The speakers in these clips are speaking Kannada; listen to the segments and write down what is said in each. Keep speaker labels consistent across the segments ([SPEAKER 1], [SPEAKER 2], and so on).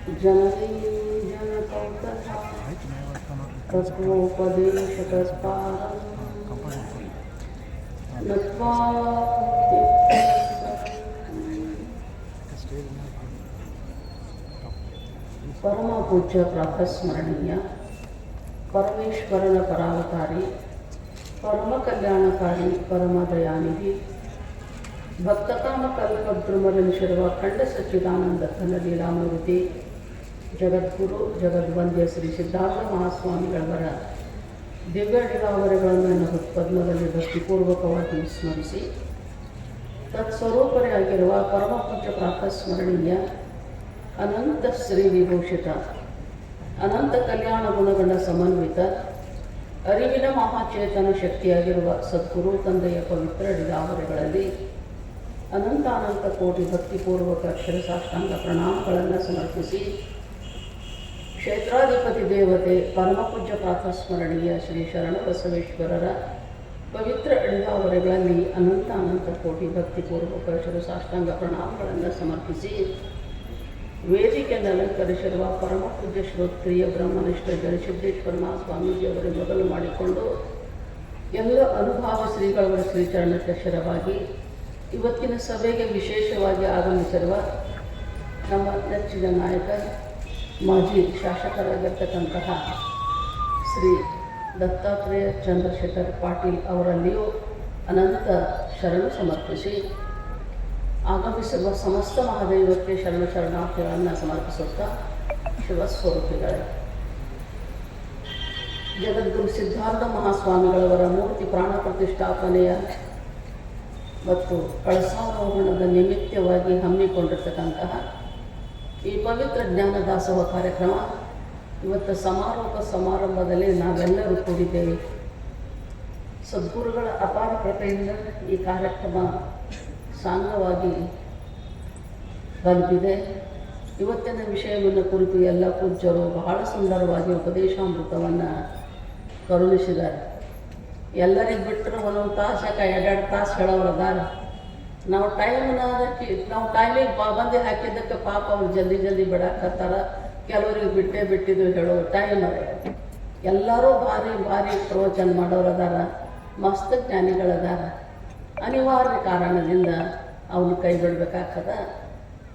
[SPEAKER 1] जननी जनकौतथा तत्त्वोपदेशतत्पारं नत्वा परम पूज्य प्रातस्मरणीय परमेश्वरನ ಪರಾವತಾರಿ परम कल्याणकारी परम दयानिधि भक्तकाम कल्पद्रुमलनिशिರುವ ಖಂಡ ಸಚ್ಚಿದಾನಂದ ಘನ ಲೀಲಾಮೂರ್ತಿ ಜಗದ್ಗುರು ಜಗದ್ವಂದ್ಯ ಶ್ರೀ ಸಿದ್ಧಾರ್ಥ ಮಹಾಸ್ವಾಮಿಗಳವರ ದಿವ್ಯ ಲೀಲಾವರಗಳನ್ನು ನನ್ನ ಪದ್ಮದಲ್ಲಿ ಭಕ್ತಿಪೂರ್ವಕವಾಗಿ ಸ್ಮರಿಸಿ ತತ್ಸ್ವರೂಪರೇ ಆಗಿರುವ ಪರಮ ಪೂಜ್ಯ ಪ್ರಾತಸ್ಮರಣೀಯ ಅನಂತ ಶ್ರೀ ವಿಭೂಷಿತ ಅನಂತ ಕಲ್ಯಾಣ ಗುಣಗಳ ಸಮನ್ವಿತ ಅರಿವಿನ ಮಹಾಚೇತನ ಶಕ್ತಿಯಾಗಿರುವ ಸದ್ಗುರು ತಂದೆಯ ಪವಿತ್ರ ಲೀಲಾವರಗಳಲ್ಲಿ ಅನಂತ ಕೋಟಿ ಭಕ್ತಿಪೂರ್ವಕ ಶಿರಸಾಷ್ಟಾಂಗ ಪ್ರಣಾಮಗಳನ್ನು ಸಮರ್ಪಿಸಿ ಕ್ಷೇತ್ರಾಧಿಪತಿ ದೇವತೆ ಪರಮಪೂಜ್ಯ ಪ್ರಾತಸ್ಮರಣೀಯ ಶ್ರೀ ಶರಣ ಬಸವೇಶ್ವರರ ಪವಿತ್ರ ಲೀಲಾವರಗಳಲ್ಲಿ ಅನಂತ ಕೋಟಿ ಭಕ್ತಿಪೂರ್ವಕ ಶಿರಸಾಷ್ಟಾಂಗ ಪ್ರಣಾಮಗಳನ್ನು ಸಮರ್ಪಿಸಿ ವೇದಿಕೆಯನ್ನು ಅಲಂಕರಿಸಿರುವ ಪರಮಪೂಜ್ಯ ಶ್ರೋತ್ರಿಯ ಬ್ರಹ್ಮನಿಷ್ಠ ಜಯಸಿದ್ದೇಶ್ವರ ಸ್ವಾಮೀಜಿಯವರೇ ಮೊದಲು ಮಾಡಿಕೊಂಡು ಎಲ್ಲ ಅನುಭಾವ ಶ್ರೀಗಳವರ ಶ್ರೀಚರಣಕ್ಕೆ ಶರವಾಗಿ ಇವತ್ತಿನ ಸಭೆಗೆ ವಿಶೇಷವಾಗಿ ಆಗಮಿಸಿರುವ ನಮ್ಮ ನೆಚ್ಚಿನ ನಾಯಕ ಮಾಜಿ ಶಾಸಕರಾಗಿರ್ತಕ್ಕಂತಹ ಶ್ರೀ ದತ್ತಾತ್ರೇಯ ಚಂದ್ರಶೇಖರ್ ಪಾಟೀಲ್ ಅವರಲ್ಲಿಯೂ ಅನಂತ ಶರಣು ಸಮರ್ಪಿಸಿ ಆಗಮಿಸಿರುವ ಸಮಸ್ತ ಮಹಾದೈವಕ್ಕೆ ಶರಣಾರ್ಥಿಗಳನ್ನು ಸಮರ್ಪಿಸುತ್ತಾ ಶಿವಸ್ವರೂಪಿಗಳೇ ಜಗದ್ಗುರು ಸಿದ್ಧಾರ್ಥ ಮಹಾಸ್ವಾಮಿಗಳವರ ಮೂರ್ತಿ ಪ್ರಾಣ ಪ್ರತಿಷ್ಠಾಪನೆಯ ಮತ್ತು ಕಳಸಾರೋಹಣದ ನಿಮಿತ್ತವಾಗಿ ಹಮ್ಮಿಕೊಂಡಿರ್ತಕ್ಕಂತಹ ಈ ಪವಿತ್ರ ಜ್ಞಾನ ದಾಸೋಹ ಕಾರ್ಯಕ್ರಮ ಇವತ್ತು ಸಮಾರೋಪ ಸಮಾರಂಭದಲ್ಲಿ ನಾವೆಲ್ಲರೂ ಕೂಡಿದ್ದೇವೆ. ಸದ್ಗುರುಗಳ ಅಪಾರ ಕೃಪೆಯಿಂದ ಈ ಕಾರ್ಯಕ್ರಮ ಸಾಂಗವಾಗಿ ತಲುಪಿದೆ. ಇವತ್ತಿನ ವಿಷಯವನ್ನು ಕುರಿತು ಎಲ್ಲ ಪೂಜ್ಯರು ಬಹಳ ಸುಂದರವಾಗಿ ಉಪದೇಶಾಮೃತವನ್ನು ಕರುಣಿಸಿದ್ದಾರೆ. ಎಲ್ಲರಿಗೆ ಬಿಟ್ಟರೆ ಒಂದೊಂದು ತಾಸಕ್ಕೆ 2 ತಾಸು ಹೇಳೋರದಾರ. ನಾವು ಟೈಮಿಗೆ ಪಾಬಂದಿ ಹಾಕಿದ್ದಕ್ಕೆ ಪಾಪ ಅವ್ರು ಜಲ್ದಿ ಬಿಡಾಕತ್ತಾರ. ಕೆಲವರಿಗೆ ಬಿಟ್ಟಿದ್ದು ಹೇಳೋ ಟೈಮ್ ಅದ. ಎಲ್ಲರೂ ಭಾರಿ ಪ್ರವಚನ ಮಾಡೋರದಾರ, ಮಸ್ತ್ ಜ್ಞಾನಿಗಳದಾರ. ಅನಿವಾರ್ಯ ಕಾರಣದಿಂದ ಅವನು ಕೈ ಬಿಡಬೇಕಾಗ್ತದ.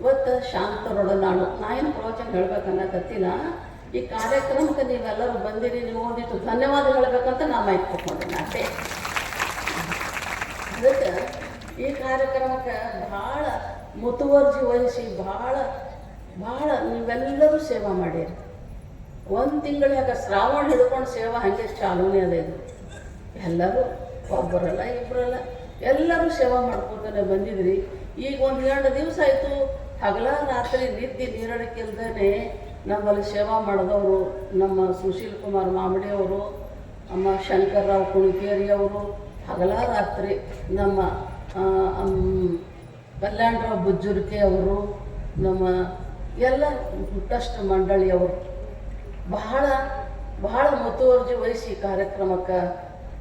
[SPEAKER 1] ಇವತ್ತು ಶಾಂತರೊಡನಾಡು ನಾ ಏನು ಪ್ರವಚನ ಹೇಳ್ಬೇಕನ್ನಕತ್ತಿಲ್ಲ. ಈ ಕಾರ್ಯಕ್ರಮಕ್ಕೆ ನೀವೆಲ್ಲರೂ ಬಂದಿರಿ, ನೀವು ಒಂದಿಟ್ಟು ಧನ್ಯವಾದ ಹೇಳಬೇಕಂತ ನಾ ಮೈಕ್ ತಗೊಂಡೆ ನಾಟೆ. ಅದಕ್ಕೆ ಈ ಕಾರ್ಯಕ್ರಮಕ್ಕೆ ಭಾಳ ಮುತುವರ್ಜಿ ವಹಿಸಿ ಭಾಳ ನೀವೆಲ್ಲರೂ ಸೇವಾ ಮಾಡಿರಿ. 1 ತಿಂಗಳು ಯಾಕೆ ಶ್ರಾವಣ ಹಿಡ್ಕೊಂಡು ಸೇವಾ ಹಾಗೆ ಚಾಲೂನೇ ಅದ. ಇದು ಎಲ್ಲರೂ ಒಬ್ಬರಲ್ಲ ಇಬ್ಬರಲ್ಲ ಎಲ್ಲರೂ ಸೇವಾ ಮಾಡ್ಕೊತಾನೆ ಬಂದಿದ್ರಿ. ಈಗ 1-2 ದಿವಸ ಆಯಿತು ಹಗಲ ರಾತ್ರಿ ನಿದ್ದೆ ನೀರಡಿಕೆಲ್ದೇ ನಮ್ಮಲ್ಲಿ ಸೇವಾ ಮಾಡಿದವರು ನಮ್ಮ ಸುಶೀಲ್ ಕುಮಾರ್ ಮಾಮಡಿಯವರು, ನಮ್ಮ ಶಂಕರ್ರಾವ್ ಕುಣಿಕೇರಿಯವರು, ಹಗಲ ರಾತ್ರಿ ನಮ್ಮ ಕಲ್ಯಾಣರಾವ್ ಬುಜ್ಜುರ್ಕೆ ಅವರು, ನಮ್ಮ ಎಲ್ಲ ಟ್ರಸ್ಟ್ ಮಂಡಳಿಯವರು ಬಹಳ ಮುತುವರ್ಜಿ ವಹಿಸಿ ಕಾರ್ಯಕ್ರಮಕ್ಕೆ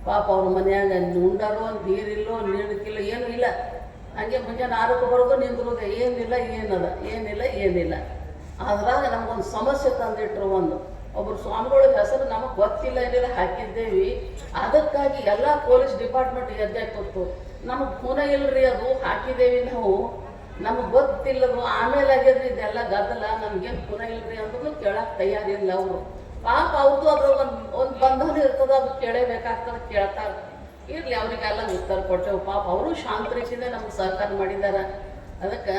[SPEAKER 1] ಪಾಪ ಅವ್ರ ಮನೆಯಾಗ ಉಂಡಾರೋ ನೀರಿಲ್ಲೋ ನೀಡಕ್ಕಿಲ್ಲ ಏನೂ ಇಲ್ಲ. ಹಾಗೆ ಮುಂಜಾನೆ 6ಕ್ಕೆ ಬರೋದು ನಿಂದಿರೋದು ಏನಿಲ್ಲ. ಅದ್ರಾಗ ನಮಗೊಂದು ಸಮಸ್ಯೆ ತಂದಿಟ್ರು. ಒಬ್ಬರು ಸ್ವಾಮಿಗಳ ಹೆಸರು ನಮಗೆ ಗೊತ್ತಿಲ್ಲ ಏನಿಲ್ಲ ಹಾಕಿದ್ದೇವೆ. ಅದಕ್ಕಾಗಿ ಎಲ್ಲ ಪೊಲೀಸ್ ಡಿಪಾರ್ಟ್ಮೆಂಟ್ ಎದ್ದಾಕೊತ್ತು. ನಮಗೆ ಪುನಃ ಇಲ್ಲರಿ, ಅದು ಹಾಕಿದ್ದೇವೆ ನಾವು, ನಮಗೆ ಗೊತ್ತಿಲ್ಲದು ಆಮೇಲೆ ಆಗ್ಯದ್ರಿ ಇದೆಲ್ಲ ಗದ್ದಲ, ನಮಗೇನು ಪುನಃ ಇಲ್ಲರಿ ಅಂದ್ರೂ ಕೇಳಕ್ಕೆ ತಯಾರಿಲ್ಲ ಅವರು. ಪಾಪ ಅವ್ರದ್ದು ಅದ್ರ ಒಂದು ಬಂಧನ ಇರ್ತದೆ, ಅದು ಕೇಳಬೇಕಾಗ್ತದೆ, ಕೇಳ್ತಾರೆ. ಇರಲಿ, ಅವರಿಗೆಲ್ಲ ಉತ್ತರ ಕೊಟ್ಟೆವು. ಪಾಪ ಅವರು ಶಾಂತ ರೀತಿಯಿಂದ ನಮ್ಗೆ ಸಹಕಾರ ಮಾಡಿದ್ದಾರೆ. ಅದಕ್ಕೆ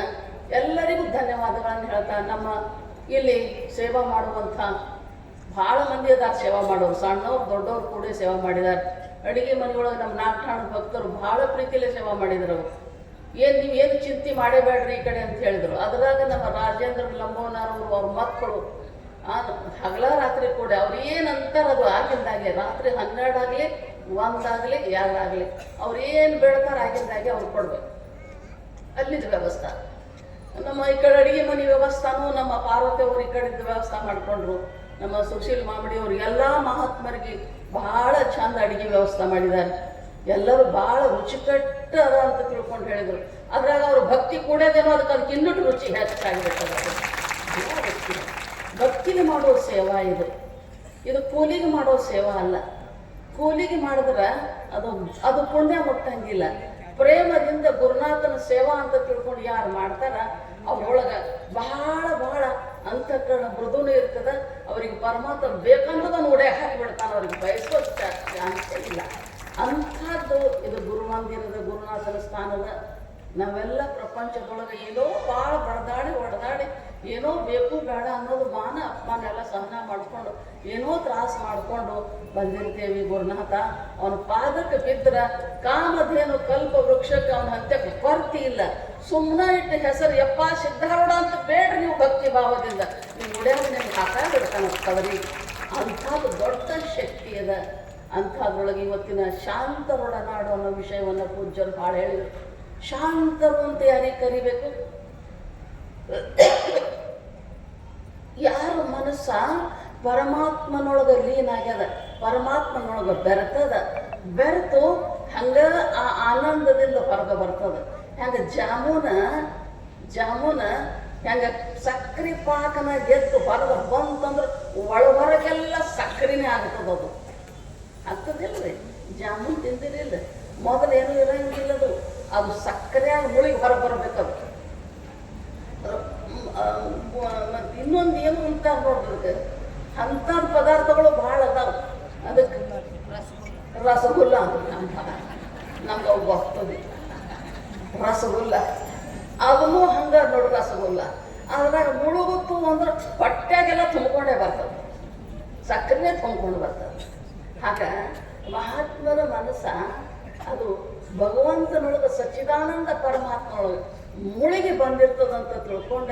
[SPEAKER 1] ಎಲ್ಲರಿಗೂ ಧನ್ಯವಾದಗಳನ್ನು ಹೇಳ್ತಾ, ನಮ್ಮ ಇಲ್ಲಿ ಸೇವಾ ಮಾಡುವಂಥ ಭಾಳ ಮಂದಿ ಅದಾರ. ಸೇವಾ ಮಾಡೋರು ಸಣ್ಣವ್ರು ದೊಡ್ಡವ್ರು ಕೂಡ ಸೇವಾ ಮಾಡಿದ್ದಾರೆ. ಅಡುಗೆ ಮನೆಯೊಳಗೆ ನಮ್ಮ ನಾಲ್ಕು ಭಕ್ತರು ಭಾಳ ಪ್ರೀತಿಲೇ ಸೇವಾ ಮಾಡಿದ್ರು. ನೀವೇನು ಚಿಂತೆ ಮಾಡೇಬೇಡ್ರಿ ಈ ಕಡೆ ಅಂತ ಹೇಳಿದರು. ಅದ್ರಾಗ ನಮ್ಮ ರಾಜೇಂದ್ರ ಲಂಬೋನಾರವರು ಅವ್ರ ಮಕ್ಕಳು ಹಗಲ ರಾತ್ರಿ ಕೂಡ ಅವ್ರು ಏನಂತಾರೆ ಅದು ಆಗಿಂದಾಗೆ, ರಾತ್ರಿ 12 ಆಗಲಿ 1 ಆಗಲಿ 2 ಆಗಲಿ ಅವ್ರು ಏನು ಬೇಡ್ತಾರೆ ಆಗಿಂದಾಗೆ ಅವ್ರು ಕೊಡ್ಬೇಕು. ಅಲ್ಲಿದ್ದ ವ್ಯವಸ್ಥೆ ನಮ್ಮ ಈ ಕಡೆ ಅಡುಗೆ ಮನೆ ವ್ಯವಸ್ಥಾನೂ ನಮ್ಮ ಪಾರ್ವತಿ ಅವರು ಈ ಕಡೆದು ವ್ಯವಸ್ಥೆ ಮಾಡಿಕೊಂಡ್ರು. ನಮ್ಮ ಸುಶೀಲ್ ಮಾಮಡಿಯವರು ಎಲ್ಲ ಮಹಾತ್ಮರಿಗೆ ಭಾಳ ಚಂದ ಅಡುಗೆ ವ್ಯವಸ್ಥೆ ಮಾಡಿದ್ದಾರೆ. ಎಲ್ಲರೂ ಭಾಳ ರುಚಿಕಟ್ಟ ಅದ ಅಂತ ತಿಳ್ಕೊಂಡು ಹೇಳಿದರು. ಅದ್ರಾಗ ಅವರು ಭಕ್ತಿ ಕೂಡೋದೇನೋ ಅದಕ್ಕೆ ಇನ್ನೂ ರುಚಿ ಹೆಚ್ಚಾಗಿರ್ತದೆ. ಭಕ್ತಿಗೆ ಮಾಡೋ ಸೇವಾ ಇದು. ಇದು ಕೂಲಿಗೆ ಮಾಡೋ ಸೇವಾ ಅಲ್ಲ. ಕೂಲಿಗೆ ಮಾಡಿದ್ರೆ ಅದು ಪುಣ್ಯ ಮುಟ್ಟಂಗಿಲ್ಲ. ಪ್ರೇಮದಿಂದ ಗುರುನಾಥನ ಸೇವಾ ಅಂತ ತಿಳ್ಕೊಂಡು ಯಾರು ಮಾಡ್ತಾರ ಅವ್ರೊಳಗೆ ಬಹಳ ಬಹಳ ಅಂತಃಕರಣ ಮೃದುನೇ ಇರ್ತದೆ. ಅವ್ರಿಗೆ ಪರಮಾತ್ಮ ಬೇಕಂತದನ್ನು ಒಡೆ ಹಾಕಿಬಿಡ್ತಾನೆ. ಅವ್ರಿಗೆ ಬಯಸೋ ಚಾನ್ಸೇ ಇಲ್ಲ. ಅಂಥದ್ದು ಇದು ಗುರುಮಂದಿರದ ಗುರುನಾಥನ ಸ್ಥಾನದ. ನಾವೆಲ್ಲ ಪ್ರಪಂಚದೊಳಗೆ ಏನೋ ಭಾಳ ಹೊಡೆದಾಡಿ ಏನೋ ಬೇಕು ಬೇಡ ಅನ್ನೋದು ಮಾನ ಅಪಮಾನ ಎಲ್ಲ ಸಹನ ಮಾಡಿಕೊಂಡು ಏನೋ ತ್ರಾಸ ಮಾಡಿಕೊಂಡು ಬಂದಿರ್ತೇವೆ. ಗುರುನಾಥ ಅವನ ಪಾದಕ್ಕೆ ಬಿದ್ದರೆ ಕಾಮಧೇನು ಕಲ್ಪ ವೃಕ್ಷಕ್ಕೆ ಅವನ ಹಂತಕ್ಕೆ ಕೊರತೆ ಇಲ್ಲ. ಸುಮ್ಮನೆ ಇಟ್ಟು ಹೆಸರು ಯಪ್ಪ ಸಿದ್ಧಾರೂಢ ಅಂತ ಬೇಡ್ರಿ ನೀವು ಭಕ್ತಿ ಭಾವದಿಂದ, ನೀವು ಉಡ್ಯಾಗ ನಿಮ್ಗೆ ಹಾಕಾಗಿರ್ತಾನೆ ಕವರಿ. ಅಂಥದ್ದು ದೊಡ್ಡ ಶಕ್ತಿ ಅದ. ಅಂಥದ್ರೊಳಗೆ ಇವತ್ತಿನ ಶಾಂತರೊಡನಾಡು ಅನ್ನೋ ವಿಷಯವನ್ನು ಪೂಜ್ಯರು ಭಾಳ ಹೇಳಿದರು. ಶಾಂತರು ಅಂತ ಯಾರಿಗೆ ಕರಿಬೇಕು? ಯಾರ ಮನಸ್ಸ ಪರಮಾತ್ಮನೊಳಗೆ ಲೀನಾಗ್ಯದ, ಪರಮಾತ್ಮನೊಳಗೆ ಬೆರೆತು ಹಂಗ ಆ ಆನಂದದಿಂದ ಹೊರಗೆ ಬರ್ತದ. ಹೆಂಗ ಜಾಮೂನ ಹೆಂಗ ಸಕ್ರೆ ಪಾಕನ ಗೆದ್ದು ಹೊರಗೆ ಬಂತಂದ್ರೆ ಹೊರಗೆಲ್ಲ ಸಕ್ರೆನೇ ಆಗ್ತದ. ಅದು ಆಗ್ತದಿಲ್ಲರಿ. ಜಾಮೂನ್ ತಿಂದಿರಿಲ್ಲ, ಮೊದಲೇನು ಇರಂಗಿಲ್ಲದು. ಅದು ಸಕ್ಕರೆಯಾಗಿ ಮುಳಿಗೆ ಹೊರಗೆ ಬರಬೇಕದು. ಇನ್ನೊಂದು ಏನು ಅಂತ ನೋಡ್ಬೇಕು, ಅಂಥ ಪದಾರ್ಥಗಳು ಭಾಳ ಅದಾವ. ಅದಕ್ಕೆ ರಸಗುಲ್ಲ ಅಂತ ನಮ್ಗೆ ಅವು ಬರ್ತದೆ. ರಸಗುಲ್ಲ ಅದನ್ನು ಹಂಗೆ ನೋಡಿ. ರಸಗುಲ್ಲ ಅದ್ರಾಗ ಮುಳುಗುತ್ತು ಅಂದ್ರೆ ಹೊಟ್ಟೆಗೆಲ್ಲ ತುಂಬಿಕೊಂಡೇ ಬರ್ತದೆ, ಸಕ್ಕರೆನೇ ತುಂಬಿಕೊಂಡು ಬರ್ತದೆ. ಆಗ ಮಹಾತ್ಮರ ಮನಸ್ಸ ಅದು ಭಗವಂತನೊಳಗೆ ಸಚ್ಚಿದಾನಂದ ಪರಮಾತ್ಮನೊಳಗೆ ಮುಳುಗಿ ಬಂದಿರ್ತದಂತ ತಿಳ್ಕೊಂಡ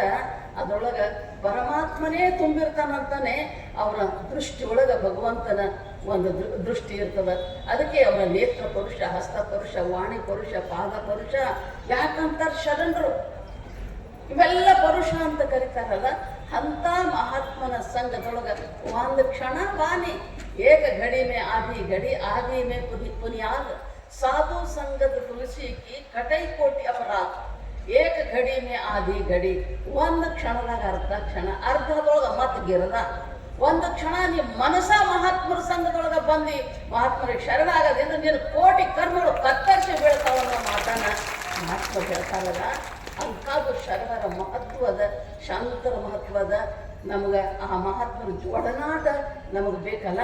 [SPEAKER 1] ಅದರೊಳಗೆ ಪರಮಾತ್ಮನೇ ತುಂಬಿರ್ತಾನಂತಾನೆ ಅವರ ದೃಷ್ಟಿಯೊಳಗೆ ಭಗವಂತನ ಒಂದು ದೃಷ್ಟಿ ಇರ್ತದೆ. ಅದಕ್ಕೆ ಅವರ ನೇತ್ರ ಪುರುಷ, ಹಸ್ತ ಪುರುಷ, ವಾಣಿ ಪುರುಷ, ಪಾದ ಪುರುಷ ಯಾಕಂತಾರೆ ಶರಣರು. ಇವೆಲ್ಲ ಪುರುಷ ಅಂತ ಕರೀತಾರಲ್ಲ. ಅಂಥ ಮಹಾತ್ಮನ ಸಂಘದೊಳಗೆ ಒಂದು ಕ್ಷಣ ಬಾನಿ ಏಕ घड़ी में आधी में पुनियाद साधु संगत तुलसी की कटई कोटि अपराध ಏಕ घड़ी में आधी घड़ी. ಒಂದು ಕ್ಷಣದಾಗ ಅರ್ಧದೊಳಗೆ ಮತ್ತೆ ಗಿರದ ಒಂದು ಕ್ಷಣ ನಿಮ್ಮ ಮನಸ್ಸ ಮಹಾತ್ಮರ ಸಂಘದೊಳಗೆ ಬಂದು ಮಹಾತ್ಮರಿಗೆ ಶರಣಾಗದಿಂದ ನೀನು ಕೋಟಿ ಕರ್ಮಗಳು ಕತ್ತರಿಸಿ ಬೀಳ್ತಾವನ್ನೋ ಮಾತನ್ನ ಮಹಾತ್ಮ ಹೇಳ್ತಾರಲ್ಲ. ಅಂಥದ್ದು ಶರಣರ ಮಹತ್ವದ, ಶಾಂತರ ಮಹತ್ವದ. ನಮಗೆ ಆ ಮಹಾತ್ಮರ ಒಡನಾಟ ನಮಗೆ ಬೇಕಲ್ಲ.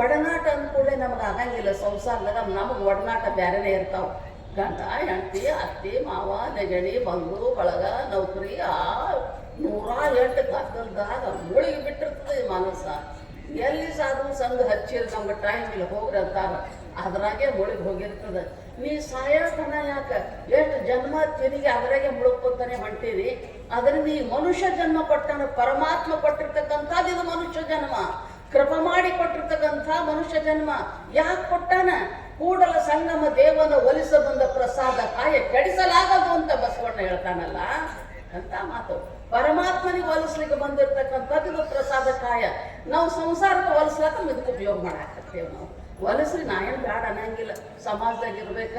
[SPEAKER 1] ಒಡನಾಟ ಅಂದ್ಕೂಡಲೇ ನಮಗೆ ಆಗಂಗಿಲ್ಲ. ಸಂಸಾರದಾಗ ನಮಗೆ ಒಡನಾಟ ಬೇರೆನೇ ಇರ್ತಾವೆ. ಗಂಡ ಹೆಂಡತಿ, ಅತ್ತಿ ಮಾವ, ನೆಗಡಿ, ಬಂಧು ಬಳಗ, ನೌಕರಿ, 108 ಗದ್ದಲ್ದಾಗ ಮುಳುಗಿ ಬಿಟ್ಟಿರ್ತದೆ ಮನಸ್ಸ. ಎಲ್ಲಿ ಸಾಧು ಸಂಘ ಹಚ್ಚಿರ ನಮ್ಗೆ ಟೈಮ್ ಇಲ್ಲ ಹೋಗ್ರಿ ಅಂತಾರ, ಅದ್ರಾಗೆ ಮುಳುಗಿ ಹೋಗಿರ್ತದೆ. ನೀ ಸಾಯತನ ಯಾಕೆ ಎಷ್ಟು ಜನ್ಮ ತಿರುಗಿ ಅದ್ರಾಗೆ ಮುಳುಗ್ಕೊತಾನೆ ಹೊಂಟೀರಿ. ಅದರಿಂದ ಈ ಮನುಷ್ಯ ಜನ್ಮ ಕೊಟ್ಟಾನ ಪರಮಾತ್ಮ ಕೊಟ್ಟಿರ್ತಕ್ಕಂಥದ್ದು. ಇದು ಮನುಷ್ಯ ಜನ್ಮ, ಕೃಪ ಮಾಡಿ ಕೊಟ್ಟಿರ್ತಕ್ಕಂಥ ಮನುಷ್ಯ ಜನ್ಮ. ಯಾಕೆ ಕೊಟ್ಟಾನ? ಕೂಡಲ ಸಂಗಮ ದೇವನ ಒಲಿಸ ಬಂದ ಪ್ರಸಾದ ಕಾಯ ಕೆಡಿಸಲಾಗದು ಅಂತ ಬಸವಣ್ಣ ಹೇಳ್ತಾನಲ್ಲ. ಅಂತ ಮಾತು ಪರಮಾತ್ಮನಿಗೆ ಒಲಿಸ್ಲಿಕ್ಕೆ ಬಂದಿರತಕ್ಕಂಥದ್ದು ಇದು ಪ್ರಸಾದ ಕಾಯ. ನಾವು ಸಂಸಾರಕ್ಕೆ ಒಲಿಸ್ಲಾಕ ಇದಕ್ಕೆ ಉಪಯೋಗ ಮಾಡಾಕತ್ತೇವೆ. ನಾವು ಒಲಿಸ್ರಿ ನಾ ಏನು ಬೇಡ ಅನ್ನಂಗಿಲ್ಲ. ಸಮಾಜದಾಗ ಇರ್ಬೇಕ.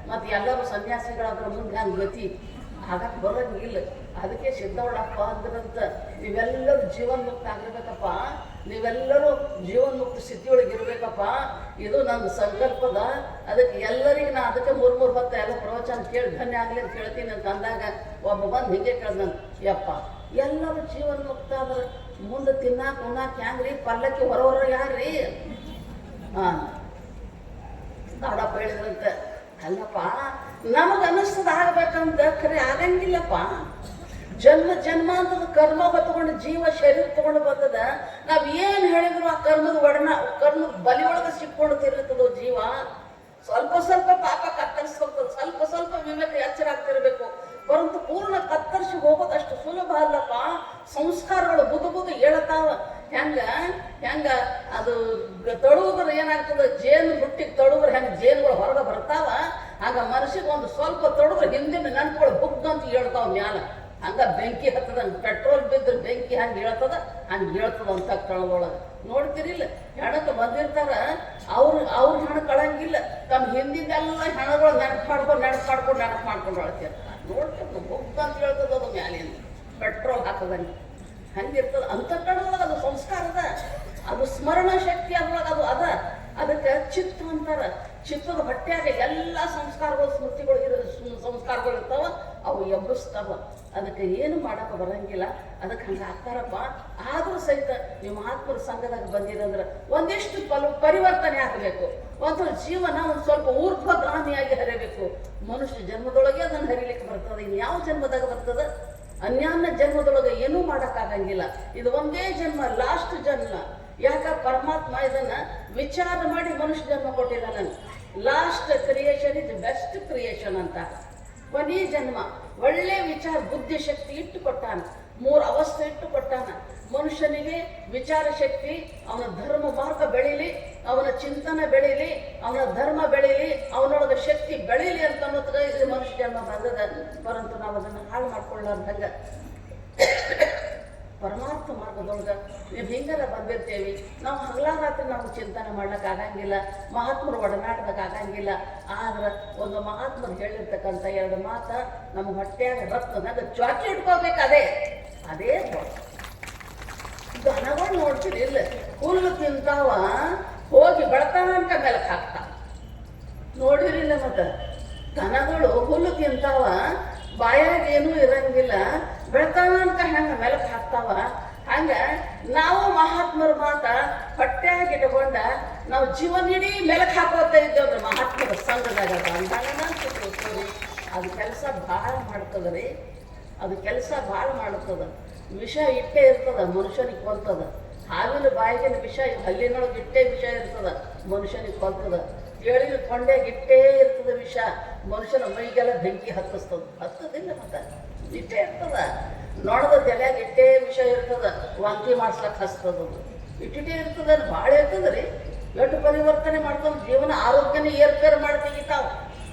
[SPEAKER 1] ಮತ್ತು ಎಲ್ಲರೂ ಸನ್ಯಾಸಿಗಳಾದ್ರ ಮುಂದೆ ಹಂಗೆ ಗತಿ ಆಗಕ್ಕೆ ಬರೋಂಗಿಲ್ಲ. ಅದಕ್ಕೆ ಸಿದ್ದವಳಪ್ಪ ಅಂದ್ರಂತ ನೀವೆಲ್ಲರೂ ಜೀವನ್ಮುಕ್ತ ಆಗಿರ್ಬೇಕಪ್ಪ, ನೀವೆಲ್ಲರೂ ಜೀವನ್ಮುಕ್ತ ಸ್ಥಿತಿಯೊಳಗೆ ಇರ್ಬೇಕಪ್ಪ. ಇದು ನನ್ನ ಸಂಕಲ್ಪದ. ಅದಕ್ಕೆ ಎಲ್ಲರಿಗೆ ನಾ ಅದಕ್ಕೆ 3 ಹೊತ್ತು ಎಲ್ಲ ಪ್ರವಚನ ಕೇಳಿ ಧನ್ಯ ಆಗಲಿ ಅಂತ ಹೇಳ್ತೀನಿ ಅಂತ ಅಂದಾಗ ಒಬ್ಬ ಬಂದು ಹಿಂಗೆ ಕೇಳ್ದಂತ, ಯಪ್ಪ ಎಲ್ಲರೂ ಜೀವನ್ಮುಕ್ತ ಆದ್ರೆ ಮುಂದೆ ತಿನ್ನಾಕ ಉಣ್ಣಾಕ ಹ್ಯಾಂಗ್ರಿ? ಪಲ್ಲಕ್ಕಿ ಹೊರ ಯಾರ್ರಿ? ಹಾಂ ದೊಡ್ಡಪ್ಪ ಹೇಳಿದ್ರಂತ. ಅಲ್ಲಪ್ಪ ನಮಗೆ ಅನ್ನಿಸ್ತದ ಆಗ್ಬೇಕಂತ ಖರೆ ಆಗಂಗಿಲ್ಲಪ್ಪ. ಜನ್ಮಾಂತದ ಕರ್ಮ ಹೊತ್ಕೊಂಡು ಜೀವ ಶರೀರ ತಗೊಂಡು ಬರ್ತದ. ನಾವು ಏನು ಹೇಳಿದ್ರು ಆ ಕರ್ಮದ ಕರ್ಮದ ಬಲಿಯೊಳಗೆ ಸಿಕ್ಕೊಂಡು ತಿರುಗುತ್ತದೋ ಜೀವ. ಸ್ವಲ್ಪ ಸ್ವಲ್ಪ ಪಾಪ ಕತ್ತರಿಸ್ಕೊಳ್ತದೆ, ಸ್ವಲ್ಪ ವಿವೇಕ ಎಚ್ಚರ ಆಗ್ತಿರ್ಬೇಕು. ಪರಂತು ಪೂರ್ಣ ಕತ್ತರಿಸಿ ಹೋಗೋದು ಅಷ್ಟು ಸುಲಭ ಅಲ್ಲಪ್ಪ. ಸಂಸ್ಕಾರಗಳು ಬುದು ಹೇಳ್ತಾವ. ಹೆಂಗ ಅದು ತಡುವುದ್ರ ಏನಾಗ್ತದೆ? ಜೇನು ಬುಟ್ಟಿಗೆ ತಡುವ್ರೆ ಹೆಂಗೆ ಜೇನುಗಳು ಹೊರಗೆ ಬರ್ತಾವ, ಆಗ ಮನಸ್ಸಿಗೆ ಒಂದು ಸ್ವಲ್ಪ ತಡುದ್ರೆ ಹಿಂದಿನ ನೆನಪುಗಳು ಬುಗ್ಗಂತ ಹೇಳ್ತಾವ ಮ್ಯಾಲ. ಹಂಗ ಬೆಂಕಿ ಹತ್ತದ, ಪೆಟ್ರೋಲ್ ಬಿದ್ದರೆ ಬೆಂಕಿ ಹಂಗೆ ಹೇಳ್ತದ ಅಂತ ಕಳದೊಳಗೆ ನೋಡ್ತಿರಿಲ್ಲ. ಹೆಣಕ್ಕೆ ಬಂದಿರ್ತಾರ, ಅವ್ರ ಹೆಣ ಕಳಂಗಿಲ್ಲ. ತಮ್ಮ ಹಿಂದಿಂದೆಲ್ಲ ಹೆಣಗಳು ನೆನಪು ಮಾಡ್ಕೊಂಡು ಹೇಳ್ತಿರ್ತಾರೆ. ನೋಡ್ತಿರ್ತ ಬುಗ್ಗ ಅಂತ ಹೇಳ್ತದ ಅದು ಮ್ಯಾಲಿಂದ ಪೆಟ್ರೋಲ್ ಹಾಕದಂಗೆ ಹಂಗಿರ್ತದ. ಅಂತ ಕಳದೊಳಗೆ ಸಂಸ್ಕಾರ ಅದ, ಅದು ಸ್ಮರಣ ಶಕ್ತಿ ಅದ್ರೊಳಗೆ ಅದು ಅದ. ಅದಕ್ಕೆ ಚಿತ್ತ ಅಂತಾರ. ಚಿತ್ತದ ಹೊಟ್ಯಾಗ ಎಲ್ಲ ಸಂಸ್ಕಾರಗಳು ಸ್ಮೃತಿಗಳು ಸಂಸ್ಕಾರಗಳು ಇರ್ತಾವ, ಅವು ಎಬ್ಬಿಸ್ತಾವ. ಅದಕ್ಕೆ ಏನು ಮಾಡಕ್ಕೆ ಬರಂಗಿಲ್ಲ. ಅದಕ್ಕೆ ಹಂಗೆ ಆಗ್ತಾರಪ್ಪ. ಆದರೂ ಸಹಿತ ನೀವು ಮಹಾತ್ಮರ ಸಂಘದಾಗ ಬಂದಿರಂದ್ರೆ ಒಂದಿಷ್ಟು ಪರಿವರ್ತನೆ ಆಗಬೇಕು. ಒಂದು ಜೀವನ ಒಂದು ಸ್ವಲ್ಪ ಊರ್ಧ್ವಗಾಮಿಯಾಗಿ ಹರಿಬೇಕು. ಮನುಷ್ಯ ಜನ್ಮದೊಳಗೆ ಅದನ್ನು ಹರಿಲಿಕ್ಕೆ ಬರ್ತದೆ. ಇನ್ನು ಯಾವ ಜನ್ಮದಾಗ ಬರ್ತದೆ? ಅನ್ಯಾನ್ಯ ಜನ್ಮದೊಳಗೆ ಏನೂ ಮಾಡೋಕ್ಕಾಗಂಗಿಲ್ಲ. ಇದು ಒಂದೇ ಜನ್ಮ, ಲಾಸ್ಟ್ ಜನ್ಮ. ಯಾಕ ಪರಮಾತ್ಮ ಇದನ್ನ ವಿಚಾರ ಮಾಡಿ ಮನುಷ್ಯ ಜನ್ಮ ಕೊಟ್ಟಿದ್ದಾನೆ. Last creation is best creation ಅಂತ. ಕೊನೆ ಜನ್ಮ ಒಳ್ಳೆ ವಿಚಾರ ಬುದ್ಧಿಶಕ್ತಿ ಇಟ್ಟು ಕೊಟ್ಟಾನ. 3 ಅವಸ್ಥೆ ಇಟ್ಟು ಕೊಟ್ಟಾನ ಮನುಷ್ಯನಿಗೆ. ವಿಚಾರ ಶಕ್ತಿ, ಅವನ ಧರ್ಮ ಮಾರ್ಗ ಬೆಳೀಲಿ, ಅವನ ಚಿಂತನೆ ಬೆಳೀಲಿ, ಅವನ ಧರ್ಮ ಬೆಳೀಲಿ, ಅವನೊಳಗೆ ಶಕ್ತಿ ಬೆಳೀಲಿ ಅಂತ ಅನ್ನೋದ್ರ ಇದು ಮನುಷ್ಯ ಜನ್ಮ ಬಂದದ. ಪರಂತು ನಾವು ಅದನ್ನು ಹಾಳು ಮಾಡ್ಕೊಳ್ಳಾರ್ದಂಗ ಪರಮಾರ್ಥ ಮಾರ್ಗದೊಳಗೆ ನೀವು ಹಿಂಗೆಲ್ಲ ಬಂದಿರ್ತೇವೆ. ನಾವು ಹಗಲ ರಾತ್ರಿ ನಾವು ಚಿಂತನೆ ಮಾಡ್ಲಿಕ್ಕಾಗಂಗಿಲ್ಲ, ಮಹಾತ್ಮರು ಒಡನಾಟಕ್ಕಾಗಂಗಿಲ್ಲ. ಆದ್ರೆ ಒಂದು ಮಹಾತ್ಮರು ಹೇಳಿರ್ತಕ್ಕಂಥ 2 ಮಾತು ನಮ್ಮ ಹೊಟ್ಟೆಯಾಗ ರತ್ನದಾಗ ಚಾಕಿ ಇಟ್ಕೋಬೇಕು. ಅದೇ ದನಗಳು ನೋಡ್ತೀರಿ ಇಲ್ಲ, ಹುಲ್ಲು ತಿಂತಾವ, ಹೋಗಿ ಬೆಳತಾನಕ ಮೆಲಕ್ ಹಾಕ್ತಾವ. ನೋಡಿರಿಲ್ಲ, ಮತ್ತೆ ದನಗಳು ಹುಲ್ಲು ತಿಂತಾವ, ಬಾಯಾಗ ಏನೂ ಇರಂಗಿಲ್ಲ, ಬೆಳತಾನಕ ಹೆಂಗೆ ಮೆಲಕ್ ಹಾಕ್ತಾವ. ಹಂಗ ನಾವು ಮಹಾತ್ಮರ ಮಾತ ಹೊಟ್ಟೆಯಾಗಿ ಇಟ್ಕೊಂಡ ನಾವು ಜೀವನ ಇಡೀ ಮೆಲಕ್ ಹಾಕೋತಾ ಇದ್ದೇವ್ರಿ ಮಹಾತ್ಮರ ಸಂಘದಾಗ. ಅದು ಕೆಲಸ ಭಾಳ ಮಾಡ್ತದ್ರಿ. ಅದು ಕೆಲಸ ಭಾಳ ಮಾಡ್ತದ. ವಿಷ ಇಟ್ಟೇ ಇರ್ತದ, ಮನುಷ್ಯನಿಗೆ ಕೊಲ್ತದ. ಹಾವಿನ ಬಾಯಿಗಿನ ವಿಷ ಹಲ್ಲಿನೊಳಗೆ ಇಟ್ಟೇ ವಿಷ ಇರ್ತದ, ಮನುಷ್ಯನಿಗೆ ಕೊಲ್ತದ. ಹೇಳಿದ ಕೊಂಡೆಗೆ ಇಟ್ಟೇ ಇರ್ತದ ವಿಷ, ಮನುಷ್ಯನ ಮೈಗೆಲ್ಲ ಬೆಂಕಿ ಹತ್ತದಿಲ್ಲ. ಮತ್ತೆ ಇಟ್ಟೇ ಇರ್ತದ. ನೋಡದ ತಲೆಯಾಗ ಇಟ್ಟೇ ವಿಷ ಇರ್ತದ, ವಾಂತಿ ಮಾಡ್ಸ್ಲಕ್ಕೆ ಹಸ್ತದದು. ಇಟ್ಟಿಟ್ಟೇ ಇರ್ತದ, ಅದು ಭಾಳ ಇರ್ತದ್ರಿ. ಎಷ್ಟು ಪರಿವರ್ತನೆ ಮಾಡ್ಕೊಂಡು ಜೀವನ ಆರೋಗ್ಯನ ಏರ್ಪೇರ್ ಮಾಡಿ ತೆಗಿತಾವ,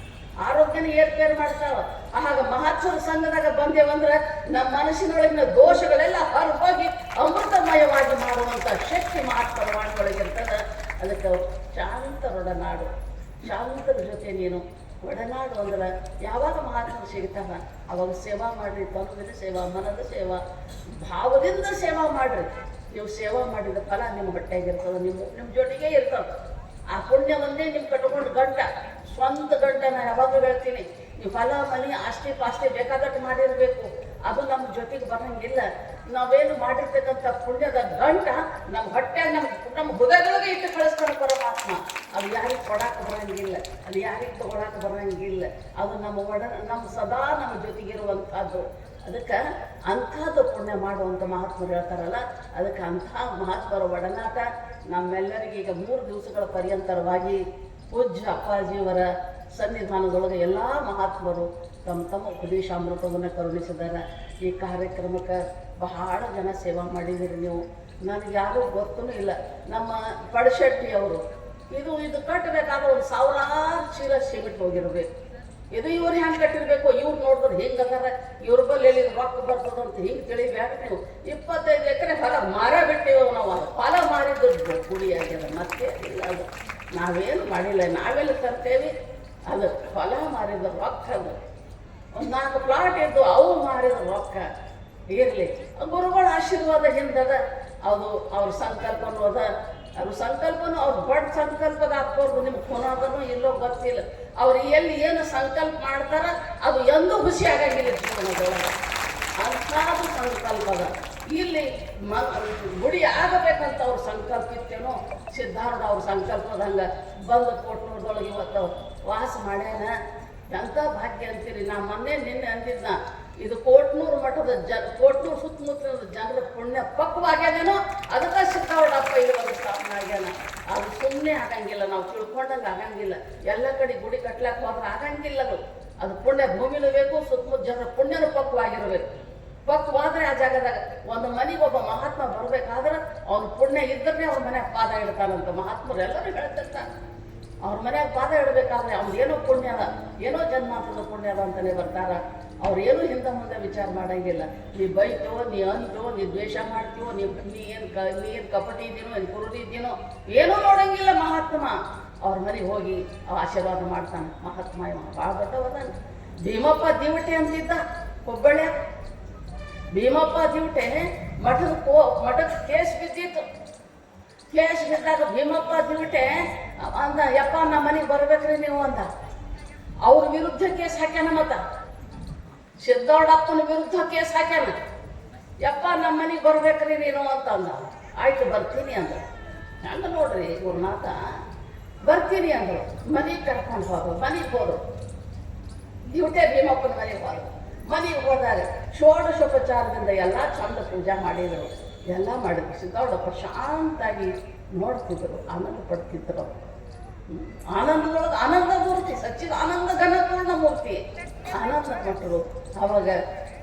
[SPEAKER 1] ಆರೋಗ್ಯನ ಏರ್ಪೇರ್ ಮಾಡ್ತಾವ. ಆಗ ಮಹಾತ್ಮರ ಸಂಘದಾಗ ಬಂದೇವಂದ್ರೆ ನಮ್ಮ ಮನಸ್ಸಿನೊಳಗಿನ ದೋಷಗಳೆಲ್ಲ ಹೊರಗೋಗಿ ಅಮೃತಮಯವಾಗಿ ಮಾಡುವಂಥ ಶಕ್ತಿ ಮಹಾತ್ಮರ ವಾಣಿಯೊಳಗಿರ್ತದ. ಅದಕ್ಕೆ ಶಾಂತರೊಡನಾಡು, ಶಾಂತರ ಜೊತೆ ನೀನು ಒಡನಾಡು ಅಂದ್ರೆ ಯಾವಾಗ ಮಹಾತ್ಮರು ಸಿಗ್ತಾವ ಅವಾಗ ಸೇವಾ ಮಾಡ್ರಿ. ತನುವಿನ ಸೇವಾ, ಮನದ ಸೇವಾ, ಭಾವದಿಂದ ಸೇವಾ ಮಾಡ್ರಿ. ನೀವು ಸೇವಾ ಮಾಡಿದ ಫಲ ನಿಮ್ಮ ಹೊಟ್ಟೆಗಿರ್ತದೆ, ನಿಮ್ಮ ಜೊತೆಗೆ ಇರ್ತದೆ. ಆ ಪುಣ್ಯ ಒಂದೇ ನಿಮ್ಗೆ ಕಟ್ಕೊಂಡು ಗಂಟ, ಸ್ವಂತ ಗಂಟ. ನಾನು ಯಾವಾಗಲೂ ಹೇಳ್ತೀನಿ, ನೀವು ಫಲ ಮನೆ ಆಸ್ತಿ ಪಾಸ್ತಿ ಬೇಕಾದಟ್ಟು ಮಾಡಿರಬೇಕು, ಅದು ನಮ್ಮ ಜೊತೆಗೆ ಬರಂಗಿಲ್ಲ. ನಾವೇನು ಮಾಡಿರ್ತಕ್ಕಂಥ ಪುಣ್ಯದ ಗಂಟ ನಮ್ಮ ಹೊಟ್ಟೆ ನಮ್ಮ ಹೃದಯದೊಳಗೆ ಇಟ್ಟು ಕಳಿಸ್ತಾರೆ ಪರಮಾತ್ಮ. ಅದು ಯಾರಿಗೆ ಕೊಡಕ್ಕೆ ಬರಂಗಿಲ್ಲ, ಅದು ಯಾರಿಗೆ ತಗೊಳಕ್ಕೆ ಬರಂಗಿಲ್ಲ. ಅದು ನಮ್ಮ ಸದಾ ನಮ್ಮ ಜೊತೆಗಿರುವಂಥದ್ದು. ಅದಕ್ಕೆ ಅಂಥದ್ದು ಪುಣ್ಯ ಮಾಡುವಂಥ ಮಹಾತ್ಮರು ಹೇಳ್ತಾರಲ್ಲ, ಅದಕ್ಕೆ ಅಂಥ ಮಹಾತ್ಮರ ಒಡನಾಟ ನಮ್ಮೆಲ್ಲರಿಗೆ ಈಗ 3 ದಿವಸಗಳ ಪರ್ಯಂತರವಾಗಿ ಪೂಜ್ಯ ಅಪ್ಪಾಜಿಯವರ ಸನ್ನಿಧಾನದೊಳಗೆ ಎಲ್ಲ ಮಹಾತ್ಮರು ತಮ್ಮ ಉಪದೇಶಾಮೃತವನ್ನು ಕರುಣಿಸಿದ್ದಾರೆ. ಈ ಕಾರ್ಯಕ್ರಮಕ್ಕೆ ಬಹಳ ಜನ ಸೇವಾ ಮಾಡಿದ್ದೀರಿ ನೀವು. ನನಗೆ ಯಾರೂ ಗೊತ್ತೂ ಇಲ್ಲ. ನಮ್ಮ ಪಡಶೆಟ್ಟಿಯವರು ಇದು ಕಟ್ಟಬೇಕಾದ್ರೆ 1000 ಚೀಲ ಸಿಮೆಂಟ್ ಹೋಗಿರ್ಬೇಕು. ಇದು ಇವ್ರು ಹೆಂಗೆ ಕಟ್ಟಿರ್ಬೇಕು, ಇವ್ರು ನೋಡಿದ್ರೆ ಹಿಂಗೆ ಅದಾರ, ಇವ್ರ ಬಲ್ಲಿ ಎಲ್ಲಿ ರೊಕ್ಕ ಬರ್ತದಂತ ಹಿಂಗೆ ತಿಳಿಬೇಕು. ನೀವು 25 ಎಕರೆ ಹೊಲ ಮಾರ ಬಿಟ್ಟಿವ ನಾವು. ಫಲ ಮಾರಿದ್ದು ಕುಡಿಯಾಗ್ಯದ, ಮತ್ತೆ ಇಲ್ಲ. ಅದು ನಾವೇನು ಮಾಡಿಲ್ಲ, ನಾವೆಲ್ಲ ತರ್ತೇವೆ. ಅದು ಹೊಲ ಮಾರಿದ ರೊಕ್ಕ, ಅದು ಒಂದು 4 ಪ್ಲಾಟ್ ಇದ್ದು ಅವು ಮಾರಿದ ರೊಕ್ಕ ಇರಲಿ. ಗುರುಗಳ ಆಶೀರ್ವಾದ ಹಿಂದದ. ಅದು ಅವ್ರ ಸಂಕಲ್ಪನೂ ಅದ. ಅದು ಸಂಕಲ್ಪನೂ ಅವ್ರ ದೊಡ್ಡ ಸಂಕಲ್ಪದ ಹಾಕೋದು ನಿಮ್ಗೆ ಕೊನೋದನು ಇಲ್ಲೋ ಗೊತ್ತಿಲ್ಲ. ಅವ್ರು ಎಲ್ಲಿ ಏನು ಸಂಕಲ್ಪ ಮಾಡ್ತಾರ ಅದು ಎಂದೂ ಖುಷಿ ಆಗಂಗಿಲ್ಲ ಜೀವನದೊಳಗೆ. ಅಂಥದ್ದು ಸಂಕಲ್ಪದ. ಇಲ್ಲಿ ಗುಡಿ ಆಗಬೇಕಂತ ಅವ್ರ ಸಂಕಲ್ಪ ಇತ್ತೇನೋ. ಸಿದ್ಧಾರ್ಥ ಅವ್ರ ಸಂಕಲ್ಪದಂಗೆ ಬಂದು ಕೋಟ್ನೂರದೊಳಗೆ ಇವತ್ತು ವಾಸ ಮಾಡ್ಯಾನ. ಎಂಥ ಭಾಗ್ಯ ಅಂತೀರಿ. ನಾ ನಿನ್ನೆ ಅಂದಿದ್ನ, ಇದು ಕೋಟ್ನೂರು ಮಠದ ಕೋಟ್ನೂರು ಸುತ್ತಮುತ್ತಲಿನ ಜನರ ಪುಣ್ಯ ಪಕ್ವಾಗ್ಯಾನೇನೋ, ಅದಕ್ಕೆ ಸಿಕ್ಕಾವಡಪ್ಪ ಇಲ್ಲಿ ಒಂದು ಸ್ಥಾಪನೆ ಆಗ್ಯಾನ. ಅದು ಸುಮ್ಮನೆ ಆಗಂಗಿಲ್ಲ, ನಾವು ತಿಳ್ಕೊಂಡಂಗೆ ಆಗಂಗಿಲ್ಲ. ಎಲ್ಲ ಕಡೆ ಗುಡಿ ಕಟ್ಲಾಕ ಹೋದ್ರೆ ಆಗಂಗಿಲ್ಲ. ಅದು ಪುಣ್ಯ ಭೂಮಿನೂ ಬೇಕು, ಸುತ್ತಮುತ್ತ ಜನರ ಪುಣ್ಯನೂ ಪಕ್ವಾಗಿರ್ಬೇಕು. ಪಕ್ವಾದ್ರೆ ಆ ಜಾಗದಾಗ ಒಂದು ಮನೆಗೆ ಒಬ್ಬ ಮಹಾತ್ಮ ಬರ್ಬೇಕಾದ್ರೆ ಅವ್ನ ಪುಣ್ಯ ಇದ್ದರೆ ಅವ್ರ ಮನ್ಯಾಗ ಪಾದ ಇಡ್ತಾನಂತ ಮಹಾತ್ಮರು ಎಲ್ಲರೂ ಹೇಳ್ತಿರ್ತಾನೆ. ಅವ್ರ ಮನ್ಯಾಗ ಪಾದ ಇಡಬೇಕಾದ್ರೆ ಅವ್ನು ಏನೋ ಪುಣ್ಯ ಅದ, ಏನೋ ಜನ್ಮಾಂತದ ಪುಣ್ಯ ಅದ ಅಂತಲೇ ಬರ್ತಾರ. ಅವ್ರು ಏನೂ ಹಿಂದೆ ಮುಂದೆ ವಿಚಾರ ಮಾಡಂಗಿಲ್ಲ. ನೀ ಬೈತೋ, ನೀ ಅಂತೋ, ನೀ ದ್ವೇಷ ಮಾಡ್ತೀವೋ, ನೀ ಏನು ಕಪಟಿ ಇದ್ದೀನೋ, ಏನು ಕುರುಡಿ ಇದ್ದೀನೋ, ಏನೂ ನೋಡಂಗಿಲ್ಲ ಮಹಾತ್ಮ. ಅವ್ರ ಮನೆಗೆ ಹೋಗಿ ಆಶೀರ್ವಾದ ಮಾಡ್ತಾನೆ ಮಹಾತ್ಮ. ಭಾಳ ದೊಡ್ಡವದಾನ. ಭೀಮಪ್ಪ ದಿವಟೆ ಅಂತಿದ್ದ ಹುಬ್ಬಳ್ಳಿಯಾಗ. ಭೀಮಪ್ಪ ದಿವಟೆ ಮಠಕ್ಕೆ ಕೇಸ್ ಬಿದ್ದಿತ್ತು. ಕೇಸ್ ಬಿದ್ದಾಗ ಭೀಮಪ್ಪ ದಿವಟೆ ಅಂದ, ಯಪ್ಪ ನಮ್ಮ ಮನೆಗೆ ಬರ್ಬೇಕ್ರಿ ನೀವು ಅಂದ. ಅವ್ರ ವಿರುದ್ಧ ಕೇಸ್ ಹಾಕ್ಯಾನ. ಮತ್ತ ಸಿದ್ದೋಡಪ್ಪನ ವಿರುದ್ಧ ಕೇಸ್ ಹಾಕ್ಯಾನ. ಯಪ್ಪ ನಮ್ಮ ಮನೆಗೆ ಬರ್ಬೇಕ್ರಿ ನೀನು ಅಂತ ಅಂದ. ಆಯ್ತು ಬರ್ತೀನಿ ಅಂದ. ಹಂಗ ನೋಡ್ರಿ ಗುರುನಾಥ, ಬರ್ತೀನಿ ಅಂದ್ರು. ಮನೆಗೆ ಕರ್ಕೊಂಡು ಹೋದ್ರು. ಮನೆಗೆ ಹೋದ್ರು. ದಿವಟೆ ಭೀಮಪ್ಪನ ಮನೆಗೆ ಹೋದ್ರು. ಮನೆಗೆ ಹೋದಾಗ ಷೋಡಶೋಪಚಾರದಿಂದ ಎಲ್ಲ ಚಂದ ಪೂಜಾ ಮಾಡಿದರು. ಎಲ್ಲ ಮಾಡಿದ್ರು. ಸಿದ್ದೋಡಪ್ಪ ಶಾಂತಾಗಿ ನೋಡ್ತಿದ್ರು, ಆನಂದ ಪಡ್ತಿದ್ರು. ಆನಂದದೊಳಗೆ ಆನಂದ ಮೂರ್ತಿ, ಸಚ್ಚಿದ ಆನಂದ ಘನಪೂರ್ಣ ಮೂರ್ತಿ ಆನಂದ ಪಟ್ಟರು. ಅವಾಗ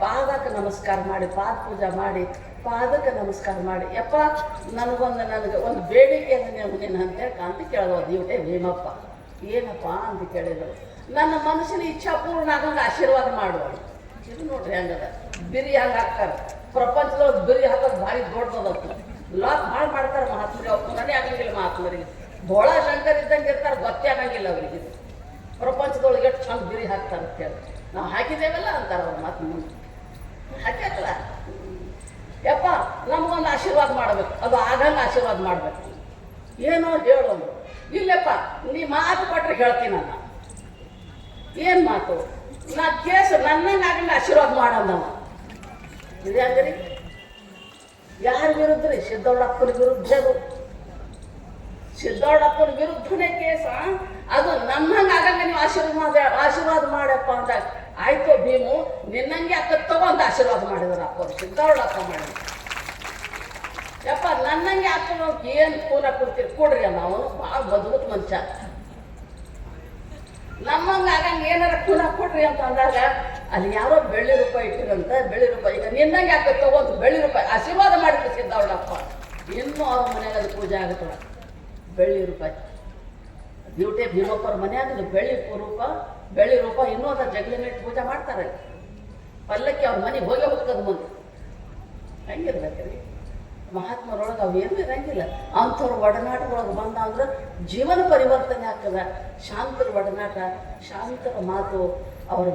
[SPEAKER 1] ಪಾದಕ್ಕೆ ನಮಸ್ಕಾರ ಮಾಡಿ, ಪಾದ ಪೂಜಾ ಮಾಡಿ, ಪಾದಕ್ಕೆ ನಮಸ್ಕಾರ ಮಾಡಿ, ಯಪ್ಪ ನನಗೆ ಒಂದು ಬೇಡಿಕೆ ನೀನು ಅಂತ ಕೇಳಿದ್ರು. ದಿವಟೆ ಭೀಮಪ್ಪ ಏನಪ್ಪ ಅಂತ ಕೇಳಿದರು. ನನ್ನ ಮನಸ್ಸಿನ ಇಚ್ಛಾ ಪೂರ್ಣ ಆಗಂಗೆ ಆಶೀರ್ವಾದ ಮಾಡುವಳು. ಇದು ನೋಡ್ರಿ ಹಂಗದ. ಬಿರಿ ಹಂಗೆ ಹಾಕ್ತಾರೆ. ಪ್ರಪಂಚದೊಳಗೆ ಬಿರಿ ಹಾಕೋದು ಭಾರಿ ದೊಡ್ಡದತ್ತು. ಲಾಕ್ ಭಾಳ ಮಾಡ್ತಾರೆ ಮಹಾತ್ಮರಿಗೆ. ಅವ್ರ ಮನೆ ಆಗಂಗಿಲ್ಲ ಮಹಾತ್ಮರಿಗೆ. ಬೋಳ ಶಂಕರ್ ಇದ್ದಂಗೆ ಇರ್ತಾರೆ, ಗೊತ್ತೇ ಆಗಂಗಿಲ್ಲ ಅವ್ರಿಗೆ. ಪ್ರಪಂಚದೊಳಗೆ ಎಷ್ಟು ಚಂದ ಬಿರಿ ಹಾಕ್ತಾರೆ ಅಂತ ಹೇಳಿ ನಾವು ಹಾಕಿದ್ದೇವಲ್ಲ ಅಂತಾರೆ ಅವ್ರ ಮಾತು. ಮುಂದೆ ಹಾಕ್ಯಾಕಲ್ಲ, ಯಪ್ಪ ನಮಗೊಂದು ಆಶೀರ್ವಾದ ಮಾಡಬೇಕು, ಅದು ಆಗಂಗೆ ಆಶೀರ್ವಾದ ಮಾಡಬೇಕು. ಏನೋ ಹೇಳೋದು. ಇಲ್ಲಪ್ಪ ನೀ ಮಾತು ಕೊಟ್ಟರೆ ಹೇಳ್ತೀನಿ ನಾನು. ಏನು ಮಾತು? ನಾ ಕೇಸು ನನ್ನಂಗೆ ಆಗಂಗೆ ಆಶೀರ್ವಾದ ಮಾಡಂದವ. ಇದ್ಯಾಗ್ರಿ ಯಾರ ವಿರುದ್ಧ ರೀ? ಸಿದ್ದೋಡಪ್ಪನ ವಿರುದ್ಧದು. ಸಿದ್ದೋಡಪ್ಪನ ವಿರುದ್ಧನೇ ಕೇಸ. ಅದು ನನ್ನಂಗೆ ಆಗಂಗೆ ನೀವು ಆಶೀರ್ವಾದ ಮಾಡಪ್ಪ ಅಂದಾಗ ಆಯ್ತು ಭೀಮು ನಿನ್ನಂಗೆ ಅಕ್ಕತ್ತವ ಅಂತ ಆಶೀರ್ವಾದ ಮಾಡಿದ್ರು ಅಪ್ಪ. ಸಿದ್ದೋಡಪ್ಪ ಮಾಡಿದ್ರು. ಯಪ್ಪ ನನ್ನಂಗೆ ಅಕ್ಕ ಏನು ಕೂನ ಕೊಡ್ತೀರಿ ಕೊಡ್ರಿ ಅನ್ನ. ಅವನು ಭಾಳ ಬದುಕು ಮನುಷ್ಯ. ನಮ್ಮಂಗೆ ಆಗಂಗೆ ಏನಾರ ಕೂನ ಕೊಡ್ರಿ ಅಂತ ಅಂದಾಗ ಅಲ್ಲಿ ಯಾರೋ ಬೆಳ್ಳಿ ರೂಪಾಯಿ ಇಟ್ಟಿರಂತ. ಬೆಳ್ಳಿ ರೂಪಾಯಿ ಈಗ ನಿನ್ನಂಗೆ ಯಾಕೆ ತಗೊಂಡು ಬೆಳ್ಳಿ ರೂಪಾಯಿ ಆಶೀರ್ವಾದ ಮಾಡಿದ್ರು ಸಿದ್ದವಳಪ್ಪ. ಇನ್ನೂ ಅವ್ರ ಮನೆಯಾಗ ಅದು ಪೂಜೆ ಆಗುತ್ತವ. ಬೆಳ್ಳಿ ರೂಪಾಯಿ ದಿವಟೆ ಭೀಮಪ್ಪರ ಮನೆಯಾಗ ಬೆಳ್ಳಿ ರೂಪ ಇನ್ನೂ ಅದ ಜಗಲಿ ಮೇಲೆ ಪೂಜೆ ಮಾಡ್ತಾರೆ. ಪಲ್ಲಕ್ಕಿ ಅವ್ರ ಮನೆಗೆ ಹೋಗ್ತದ ಮುಂದೆ. ಹಂಗಿರ್ಬೇಕ್ರಿ ಮಹಾತ್ಮರೊಳಗೆ ಅವು ಏನೂ ಇರಂಗಿಲ್ಲ. ಅಂಥವ್ರ ಒಡನಾಟದೊಳಗೆ ಬಂದಂದ್ರೆ ಜೀವನ ಪರಿವರ್ತನೆ ಆಗ್ತದ. ಶಾಂತರ ಒಡನಾಟ, ಶಾಂತರ ಮಾತು. ಅವ್ರ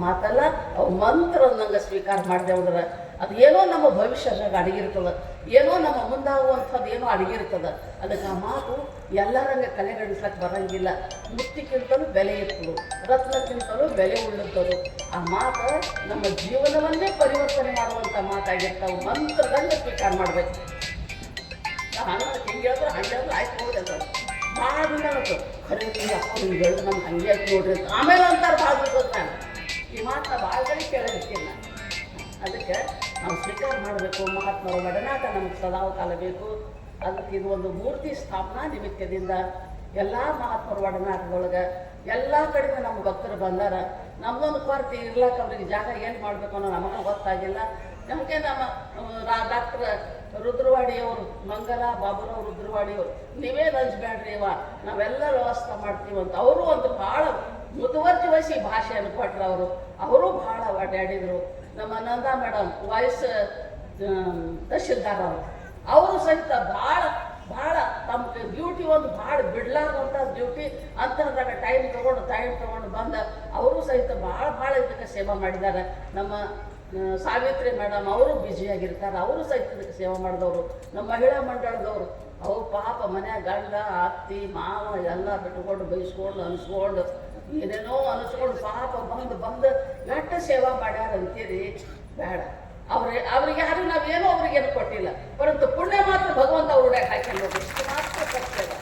[SPEAKER 1] ಮಾತಲ್ಲ, ಅವ್ರ ಮಂತ್ರ ನಂಗೆ ಸ್ವೀಕಾರ ಮಾಡಿದೆ ಅಂದ್ರೆ ಅದು ಏನೋ ನಮ್ಮ ಭವಿಷ್ಯದಾಗ ಅಡಗಿರ್ತದೆ, ಏನೋ ನಮ್ಮ ಮುಂದಾಗುವಂಥದ್ದು ಏನೋ ಅಡಗಿರ್ತದೆ. ಅದಕ್ಕೆ ಆ ಮಾತು ಎಲ್ಲರಂಗೆ ಕಲೆಗಣಿಸ್ಲಕ್ಕೆ ಬರಂಗಿಲ್ಲ. ಮುತ್ತಿಗಿಂತಲೂ ಬೆಲೆ ಇರ್ತದೆ, ರತ್ನಕ್ಕಿಂತಲೂ ಬೆಲೆ ಉಳ್ಳದ್ದು. ಆ ಮಾತು ನಮ್ಮ ಜೀವನವನ್ನೇ ಪರಿವರ್ತನೆ ಮಾಡುವಂಥ ಮಾತಾಗಿರ್ತಾವೆ. ಮಂತ್ರದಂಗೆ ಸ್ವೀಕಾರ ಮಾಡಬೇಕು. ಹಿಂಗೆ ಹೇಳಿದ್ರೆ ಆಯ್ತು ಹೋಗಿ ಅಂತ ಭಾಳ ದಿನ ಆಗುತ್ತೆ. ಖರೆ ಅಪ್ಪ ನೀವು ಹೇಳಿದ್ರೆ ನಮ್ಗೆ ಹಂಗೆ ಆಯ್ತು ನೋಡ್ರಿ ಅಂತ ಆಮೇಲೆ ಅಂತಾರೆ. ಭಾಳ ಬಿಡ್ಬೋದು. ನಾನು ಈ ಮಾತನ್ನ ಭಾಳ ಕಡೆ ಕೇಳಿರ್ತೀನಿ ನಾನು. ಅದಕ್ಕೆ ನಾವು ಸ್ವೀಕಾರ ಮಾಡಬೇಕು. ಮಹಾತ್ಮರ ಒಡನಾಟ ನಮಗೆ ಸದಾವ ಕಾಲ ಬೇಕು. ಅದಕ್ಕೆ ಇದು ಒಂದು ಮೂರ್ತಿ ಸ್ಥಾಪನಾ ನಿಮಿತ್ತದಿಂದ ಎಲ್ಲ ಮಹಾತ್ಮರ ಒಡನಾಟದೊಳಗೆ ಎಲ್ಲ ಕಡೆಯಿಂದ ನಮ್ಮ ಭಕ್ತರು ಬಂದಾರ. ನಮಗೊಂದು ಕೊರತೆ ಇರ್ಲಾಕ ಅವ್ರಿಗೆ ಜಾಗ ಏನು ಮಾಡಬೇಕು ಅನ್ನೋ ನಮಗೆ ಗೊತ್ತಾಗಿಲ್ಲ. ನಮಗೆ ನಮ್ಮ ಡಾಕ್ಟರ್ ರುದ್ರವಾಡಿಯವರು, ಮಂಗಲ ಬಾಬುರಾವ್ ರುದ್ರವಾಡಿಯವರು, ನೀವೇ ಲಂಚ್ಬೇಡ್ರಿ ಇವ ನಾವೆಲ್ಲ ವ್ಯವಸ್ಥೆ ಮಾಡ್ತೀವಂತ ಅವರು ಒಂದು ಭಾಳ ಮುತುವರ್ಜಿ ವಹಿಸಿ ಭಾಷೆಯನ್ನು ಕೊಟ್ಟರು. ಅವರು ಭಾಳ ಅಡ್ಡಾಡಿದರು. ನಮ್ಮ ನಂದಾ ಮೇಡಮ್ ವಾಯ್ಸ್ ತಹಶೀಲ್ದಾರ್ ಅವರು ಸಹಿತ ಭಾಳ ತಮ್ಮ ಡ್ಯೂಟಿ ಒಂದು ಭಾಳ ಬಿಡ್ಲಾರ್ದಂಥ ಡ್ಯೂಟಿ ಅಂತರದಾಗ ಟೈಮ್ ತೊಗೊಂಡು ಬಂದ ಅವರು ಸಹಿತ ಭಾಳ ಇದಕ್ಕೆ ಸೇವೆ ಮಾಡಿದ್ದಾರೆ. ನಮ್ಮ ಸಾವಿತ್ರಿ ಮೇಡಮ್ ಅವರು ಬ್ಯುಸಿಯಾಗಿರ್ತಾರೆ. ಅವರು ಸಹಿತ ಇದಕ್ಕೆ ಸೇವೆ ಮಾಡಿದವರು. ನಮ್ಮ ಮಹಿಳಾ ಮಂಡಳದವರು ಅವ್ರು ಪಾಪ ಮನ್ಯಾಗ ಗಂಡ ಅತ್ತಿ ಮಾವ ಎಲ್ಲ ಬಿಟ್ಕೊಂಡು ಬೈಸ್ಕೊಂಡು ಅನಿಸ್ಕೊಂಡು ಏನೇನೋ ಅನಿಸ್ಕೊಂಡು ಪಾಪ ಬಂದು ಗಟ್ಟ ಸೇವಾ ಮಾಡ್ಯಾರ ಅಂತೀರಿ. ಬೇಡ. ಅವ್ರಿಗೆ ಯಾರು ನಾವೇನೋ ಅವ್ರಿಗೇನು ಕೊಟ್ಟಿಲ್ಲ, ಪರಂತು ಪುಣ್ಯ ಮಾತ್ರ ಭಗವಂತ ಅವ್ರ ಹಾಕೊಂಡು ಇಷ್ಟು ಮಾತ್ರ ಕರ್ತೇವೆ.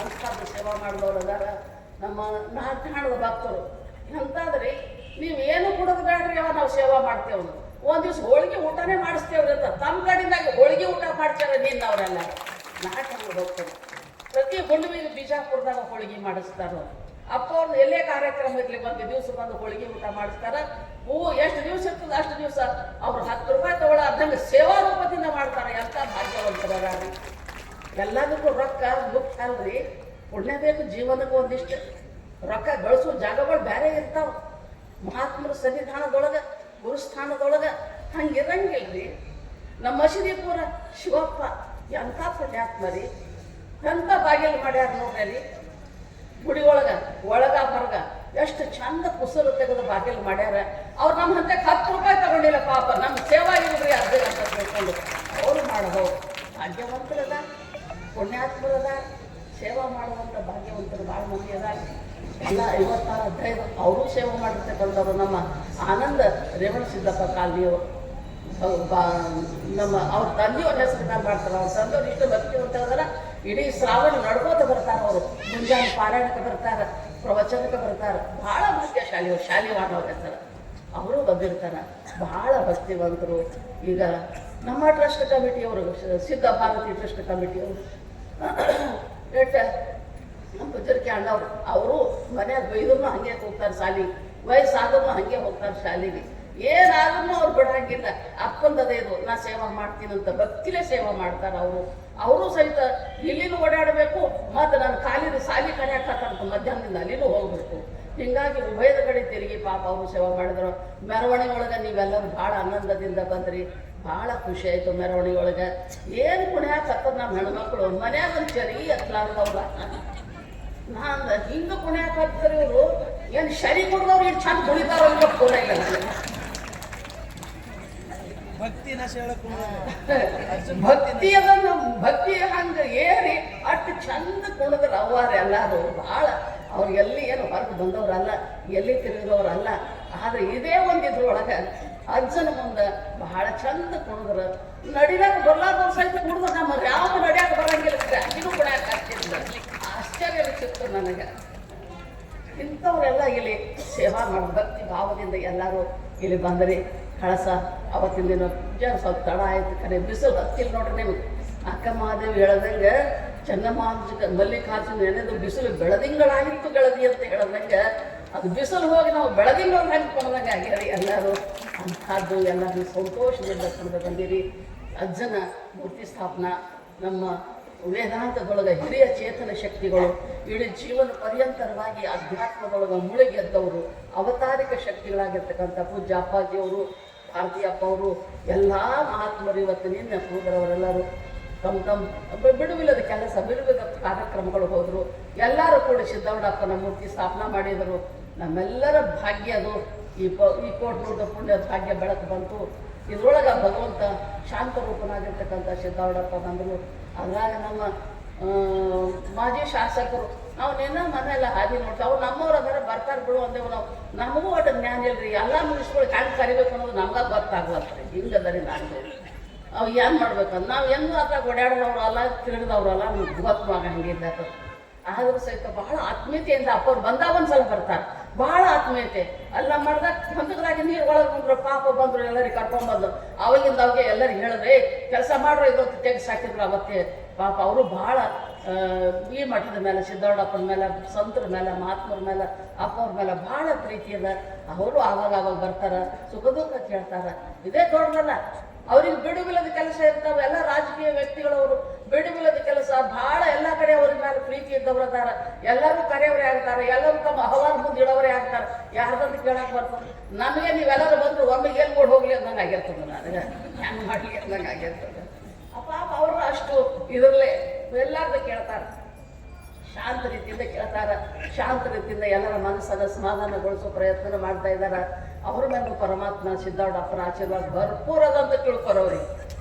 [SPEAKER 1] ಅಂಥದ್ದು ಸೇವಾ ಮಾಡಿದವ್ರು ಅದಾರ ನಮ್ಮ ನಾಲ್ಕಾಣದ ಭಕ್ತರು. ಎಂತಾದ್ರಿ ನೀವೇನು ಕೊಡೋದು ಬೇಡ್ರಿ ಅವ ನಾವು ಸೇವಾ ಮಾಡ್ತೇವೆ. ಒಂದು ದಿವ್ಸ ಹೋಳಿಗೆ ಊಟನೇ ಮಾಡಿಸ್ತೇವ್ರಿ ಅಂತ ತಮ್ಮ ಕಡೆಯಿಂದಾಗಿ ಹೋಳಿಗೆ ಊಟ ಮಾಡ್ತಾರೆ. ಅವರೆಲ್ಲ ನಾಲ್ಕಾಣದ ಹೋಗ್ತಾರೆ. ಪ್ರತಿ ಹುಣ್ಣಿಮೆಗೆ ಬಿಜಾಪುರದಾಗ ಹೋಳಿಗೆ ಮಾಡಿಸ್ತಾರ. ಅಪ್ಪ ಅವ್ರದ್ದು ಎಲ್ಲೇ ಕಾರ್ಯಕ್ರಮ ಇರಲಿ ಒಂದು ದಿವಸ ಬಂದು ಹೋಳಿಗೆ ಊಟ ಮಾಡಿಸ್ತಾರ. ಎಷ್ಟು ದಿವಸ ಇರ್ತದೆ ಅಷ್ಟು ದಿವಸ ಅವ್ರು 10 ರೂಪಾಯಿ ತಗೊಳ್ಳೋ ಅರ್ಧಂಗೆ ಸೇವಾ ರೂಪದಿಂದ ಮಾಡ್ತಾರೆ. ಎಂಥ ಭಾಗ್ಯವಂತರಾಗಿ. ಎಲ್ಲದಕ್ಕೂ ರೊಕ್ಕ ಮುಖ್ಯ ಅಲ್ರಿ, ಪುಣ್ಯ ಬೇಕು. ಜೀವನಕ್ಕೆ ಒಂದಿಷ್ಟು ರೊಕ್ಕ ಗಳಿಸೋ ಜಾಗಗಳು ಬೇರೆ ಇರ್ತಾವ. ಮಹಾತ್ಮರ ಸನ್ನಿಧಾನದೊಳಗೆ ಗುರುಸ್ಥಾನದೊಳಗೆ ಹಂಗಿರಂಗಿಲ್ರಿ. ನಮ್ಮ ಮಸೀದಿಪುರ ಶಿವಪ್ಪ ಎಂಥ ಪುಣ್ಯಾತ್ಮರಿ, ಎಂಥ ಬಾಗಿಲು ಮಾಡ್ಯಾರ ನೋಡ್ರಿ. ಗುಡಿ ಒಳಗ ಹೊರಗ ಎಷ್ಟು ಚಂದ ಕುಸರು ತೆಗೆದು ಬಾಗಿಲು ಮಾಡ್ಯಾರ. ಅವ್ರು ನಮ್ಮ ಹಂತಕ್ಕೆ 10 ರೂಪಾಯಿ ತಗೊಂಡಿಲ್ಲ ಪಾಪ, ನಮ್ಮ ಸೇವಾ ಇಲ್ರಿ ಅರ್ಧ ಅಂತ ತಿಳ್ಕೊಂಡು ಅವರು ಮಾಡೋದು. ಭಾಗ್ಯವಂತರದ ಪುಣ್ಯಾತ್ಮರದ ಸೇವಾ ಮಾಡುವಂಥ ಭಾಗ್ಯವಂತರು ಭಾಳ ಮಂದಿ ಅದ. ಎಲ್ಲ 56 ಅವರು ಸೇವೆ ಮಾಡಿರ್ತಕ್ಕಂಥವ್ರು ನಮ್ಮ ಆನಂದ ರೇವಣ ಸಿದ್ದಪ್ಪ ಕಾಲನಿಯವರು. ನಮ್ಮ ಅವ್ರ ತಂದೆಯವ್ರ ಹೆಸರು ನಾನು ಮಾಡ್ತಾರೆ. ಅವ್ರ ತಂದೆಯವ್ರು ಇಷ್ಟು ಭಕ್ತಿವಂತ ಅದರ ಇಡೀ ಶ್ರಾವಣ ನಡ್ಕೋತ ಬರ್ತಾರೆ. ಅವರು ಮುಂಜಾನೆ ಪಾರಾಯಣಕ್ಕೆ ಬರ್ತಾರೆ, ಪ್ರವಚನಕ್ಕೆ ಬರ್ತಾರೆ. ಭಾಳ ಭಾಗ್ಯಶಾಲಿ ಅವ್ರು, ಶಾಲಿವಾನವ್ರ ಹೆಸರು. ಅವರು ಬಂದಿರ್ತಾರೆ, ಭಾಳ ಭಕ್ತಿವಂತರು. ಈಗ ನಮ್ಮ ಟ್ರಸ್ಟ್ ಕಮಿಟಿಯವರು, ಸಿದ್ಧ ಭಾರತಿ ಟ್ರಸ್ಟ್ ಕಮಿಟಿಯವರು ನಮ್ಮ ಪುಜರ್ಕಿ ಅಣ್ಣವ್ರು, ಅವರು ಮನ್ಯಾಗ ಬೈದ್ರು ಹಂಗೆ ಹೋಗ್ತಾರೆ ಶಾಲೆಗೆ, ವಯಸ್ಸಾದ್ರೂ ಹಂಗೆ ಹೋಗ್ತಾರೆ ಶಾಲೆಗೆ. ಏನಾದ್ರೂ ಅವ್ರು ಬಿಡಂಗಿಲ್ಲ. ಅಪ್ಪಂದದೇ ಇದು, ನಾ ಸೇವಾ ಮಾಡ್ತೀನಂತ ಭಕ್ತಿಲೇ ಸೇವಾ ಮಾಡ್ತಾರೆ ಅವರು. ಅವರು ಸಹಿತ ಇಲ್ಲಿನೂ ಓಡಾಡಬೇಕು, ಮತ್ತು ನಾನು ಖಾಲಿದ ಸಾಲಿ ಕರೆಯಾಕಂತ ಮಧ್ಯಾಹ್ನದಿಂದ ಅಲ್ಲಿನೂ ಹೋಗ್ಬೇಕು. ಹೀಗಾಗಿ ಉಭಯದ ಕಡೆ ತಿರುಗಿ ಪಾಪ ಅವರು ಸೇವಾ ಮಾಡಿದ್ರು. ಮೆರವಣಿಗೆ ಒಳಗೆ ನೀವೆಲ್ಲರೂ ಭಾಳ ಆನಂದದಿಂದ ಬಂದ್ರಿ, ಭಾಳ ಖುಷಿ ಆಯಿತು. ಮೆರವಣಿಗೆ ಒಳಗೆ ಏನು ಪುಣ್ಯಾಕತ್ತದ ನಮ್ಮ ಹೆಣ್ಮಕ್ಳು ಮನ್ಯಾಗ ಒಂದು ಚರಿ ಎತ್ತಲಾರ್ದವ್ರ. ನಾನು ಹಿಂಗೆ ಪುಣ್ಯಾಕತ್ತಾರೆ ಇವರು, ಏನು ಶರಿ ಕುಡ್ದವ್ರು ಇಷ್ಟು ಚಂದ ಕುಣಿತಾರೋ ಇಲ್ಲ ಪೂರ ಇಲ್ಲ. ಭಕ್ತಿ ಅದನ್ನು ಭಕ್ತಿ ಹಂಗೆ ಏರಿ ಅಷ್ಟು ಚಂದ ಕುಣಿದ್ರ ಅವ್ವಾರ ಎಲ್ಲರೂ. ಭಾಳ ಅವ್ರು ಎಲ್ಲಿ ಏನು ಹೊರಗೆ ಬಂದವ್ರಲ್ಲ, ಎಲ್ಲಿ ತಿರುಗಿದವ್ರಲ್ಲ. ಆದ್ರೆ ಇದೇ ಒಂದಿದ್ರೊಳಗೆ ಅಜ್ಜನ ಮುಂದೆ ಬಹಳ ಚಂದ ಕುಣಿದ್ರ. ನಡಿಲಾಕ ಬರ್ಲಾರ್ದವ್ರು ಸಹಿತ ಕುಡಿದ್ರು. ನಮಗೆ ಯಾವ ನಡಿಯಾಕ ಬರಂಗಿಲ್ಲ, ಅಜ್ಜಿನೂ ಕುಡಿಯಾಕ ಆಗ್ತಿಲ್ಲ. ಆಶ್ಚರ್ಯ ಸಿಕ್ತು ನನಗೆ. ಇಂಥವ್ರೆಲ್ಲ ಇಲ್ಲಿ ಸೇವಾ ಮಾಡಿ ಭಕ್ತಿ ಭಾವದಿಂದ ಎಲ್ಲರೂ ಇಲ್ಲಿ ಬಂದ್ರಿ. ಕಳಸ ಅವತ್ತಿನ ದಿನ ಪೂಜೆ ಸ್ವಲ್ಪ ತಡ ಆಯ್ತು, ಕರೆ ಬಿಸಿಲು ಹತ್ತಿಲ್ಲ ನೋಡ್ರಿ ನಿಮ್ಗೆ. ಅಕ್ಕ ಮಹಾದೇವಿ ಹೇಳ್ದಂಗೆ ಮಲ್ಲಿಕಾರ್ಜುನ ಏನೇದು ಬಿಸಿಲು ಬೆಳದಿಂಗಳಾಗಿತ್ತು ಗೆಳದಿ ಅಂತ ಹೇಳ್ದಂಗೆ, ಅದು ಬಿಸಿಲು ಹೋಗಿ ನಾವು ಬೆಳದಿಂಗಳ ಹಂಗೆ ಕೊಂಡಂಗೆ ಆಗ್ಯಾರಿ ಎಲ್ಲರೂ. ಅಂಥದ್ದು ಎಲ್ಲರೂ ಸಂತೋಷದಿಂದ ಕೊಂಡು ಬಂದಿರಿ. ಅಜ್ಜನ ಮೂರ್ತಿ ಸ್ಥಾಪನಾ, ನಮ್ಮ ವೇದಾಂತದೊಳಗೆ ಹಿರಿಯ ಚೇತನ ಶಕ್ತಿಗಳು ಇಡೀ ಜೀವನ ಪರ್ಯಂತರವಾಗಿ ಅಧ್ಯಾತ್ಮದೊಳಗೆ ಮುಳುಗೆದ್ದವರು, ಅವತಾರಿಕ ಶಕ್ತಿಗಳಾಗಿರ್ತಕ್ಕಂಥ ಪೂಜ್ಯ ಅಪ್ಪಾಜಿಯವರು, ಭಾರತೀಯಪ್ಪ ಅವರು, ಎಲ್ಲ ಮಹಾತ್ಮರು ಇವತ್ತಿನಿಂದ ಕೂದರವರೆಲ್ಲರೂ ತಮ್ಮ ಬಿಡುವಿಲ್ಲದ ಕೆಲಸ, ಬಿಡುವಿಲ್ಲದ ಕಾರ್ಯಕ್ರಮಗಳು ಹೋದರು. ಎಲ್ಲರೂ ಕೂಡ ಸಿದ್ದವಣ್ಣಪ್ಪನ ಮೂರ್ತಿ ಸ್ಥಾಪನಾ ಮಾಡಿದರು. ನಮ್ಮೆಲ್ಲರ ಭಾಗ್ಯ ಅದು. ಈ ಕೋಟ್ನೂರದ ಪುಣ್ಯದ ಭಾಗ್ಯ ಬೆಳಕು ಬಂತು. ಇದ್ರೊಳಗೆ ಭಗವಂತ ಶಾಂತರೂಪನಾಗಿರ್ತಕ್ಕಂಥ ಸಿದ್ದವಣ್ಣಪ್ಪ ಬಂದರು. ಅದ್ರಾಗ ನಮ್ಮ ಮಾಜಿ ಶಾಸಕರು, ನಾವು ನೆನ್ನ ಮನೆಯೆಲ್ಲ ಹಾದಿ ನೋಡ್ತಾವೆ, ಅವ್ರು ನಮ್ಮವ್ರು ಅದರ ಬರ್ತಾರೆ ಬಿಡು ಅಂದೇವು ನಾವು. ನಮಗೂ ಒಟ್ಟು ಜ್ಞಾನ ಇಲ್ರಿ, ಎಲ್ಲ ಮುಗಿಸ್ಕೊಳ್ಳಿ ಹ್ಯಾಂಗೆ ಕರಿಬೇಕು ಅನ್ನೋದು ನಮ್ಗೆ ಗೊತ್ತಾಗ್ಲತ್ರಿ. ಹಿಂಗದರಿ ನಾನು ಅವು ಏನು ಮಾಡ್ಬೇಕಂತ ನಾವು ಎಂದು ಅದ್ರಾಗ ಓಡಾಡಿದವ್ರು ಅಲ್ಲ, ತಿರುಗಿದವ್ರು ಅಲ್ಲ, ನಮ್ಗೆ ಗೊತ್ತವಾಗ ಹಂಗಿದ್ದ. ಆದರೂ ಸಹಿತ ಬಹಳ ಆತ್ಮೀಯತೆಯಿಂದ ಅಪ್ಪವ್ರು ಬಂದಾಗ ಒಂದ್ಸಲ ಬರ್ತಾರೆ, ಭಾಳ ಆತ್ಮೀಯತೆ. ಅಲ್ಲ ಮಾಡಿದಾಗ ಹೊಂದದ್ರಾಗಿ ನೀರು ಒಳಗೆ ಬಂದರು, ಪಾಪ ಬಂದರು, ಎಲ್ಲರಿಗೆ ಕರ್ಕೊಂಡ್ಬಂದು ಅವಾಗಿಂದ ಅವಾಗೆ ಎಲ್ಲರಿಗೆ ಹೇಳಿದ್ರೆ ಕೆಲಸ ಮಾಡ್ರೆ ಇದೊತ್ತು ತೆಗೆದು ಸಾಕಿದ್ರು. ಅವತ್ತೇ ಪಾಪ ಅವರು ಭಾಳ ಈ ಮಠದ ಮೇಲೆ, ಸಿದ್ದವಣ್ಣಪ್ಪನ ಮೇಲೆ, ಸಂತರ ಮೇಲೆ, ಮಹಾತ್ಮರ ಮೇಲೆ, ಅಪ್ಪವ್ರ ಮೇಲೆ ಭಾಳ ಪ್ರೀತಿ ಅದ. ಅವರು ಆವಾಗ ಬರ್ತಾರೆ, ಸುಖ ದುಃಖ ಕೇಳ್ತಾರೆ. ಇದೇ ದೊಡ್ಡದಲ್ಲ, ಅವ್ರಿಗೆ ಬಿಡುವಿಲ್ಲದ ಕೆಲಸ ಇರ್ತಾವೆ. ಎಲ್ಲ ರಾಜಕೀಯ ವ್ಯಕ್ತಿಗಳವರು ಬಿಡುವಿಲ್ಲದ ಕೆಲಸ ಭಾಳ, ಎಲ್ಲ ಕಡೆ ಅವ್ರ ಮೇಲೆ ಪ್ರೀತಿ ಇದ್ದವ್ರು ಅದಾರ. ಎಲ್ಲರೂ ಕರೆಯವರೇ ಆಗ್ತಾರೆ, ಎಲ್ಲರೂ ತಮ್ಮ ಅಹವಾಲು ಮುಂದೆ ಇಡೋವರೇ ಆಗ್ತಾರೆ. ಯಾರ್ದಂತ ಕೇಳಕ್ಕೆ ಬರ್ತದೆ. ನಮಗೆ ನೀವೆಲ್ಲರೂ ಬಂದರು ಒಮ್ಮೆಗೆ ಎಲ್ಲಿ ಓಡಿ ಹೋಗ್ಲಿ ಅಂದಂಗೆ ಆಗಿರ್ತದೆ, ನನಗೆ ಹೆಂಗೆ ಮಾಡಲಿ ಅಂದಂಗೆ ಆಗಿರ್ತದೆ. ಅಪ್ಪ ಅವರು ಅಷ್ಟು ಇದರಲ್ಲೇ ಎಲ್ಲಾರ್ದು ಕೇಳ್ತಾರೆ, ಶಾಂತ ರೀತಿಯಿಂದ ಕೇಳ್ತಾರೆ. ಶಾಂತ ರೀತಿಯಿಂದ ಎಲ್ಲರ ಮನಸ್ಸನ್ನು ಸಮಾಧಾನಗೊಳಿಸೋ ಪ್ರಯತ್ನ ಮಾಡ್ತಾ ಇದ್ದಾರೆ. ಅವ್ರ ಮೇಲೆ ಪರಮಾತ್ಮ ಸಿದ್ದವಣ್ಣಪ್ಪನ ಆಶೀರ್ವಾದ ಭರ್ಪೂರ ಅದಂತ ತಿಳ್ಕೊರವ್ರಿಗೆ.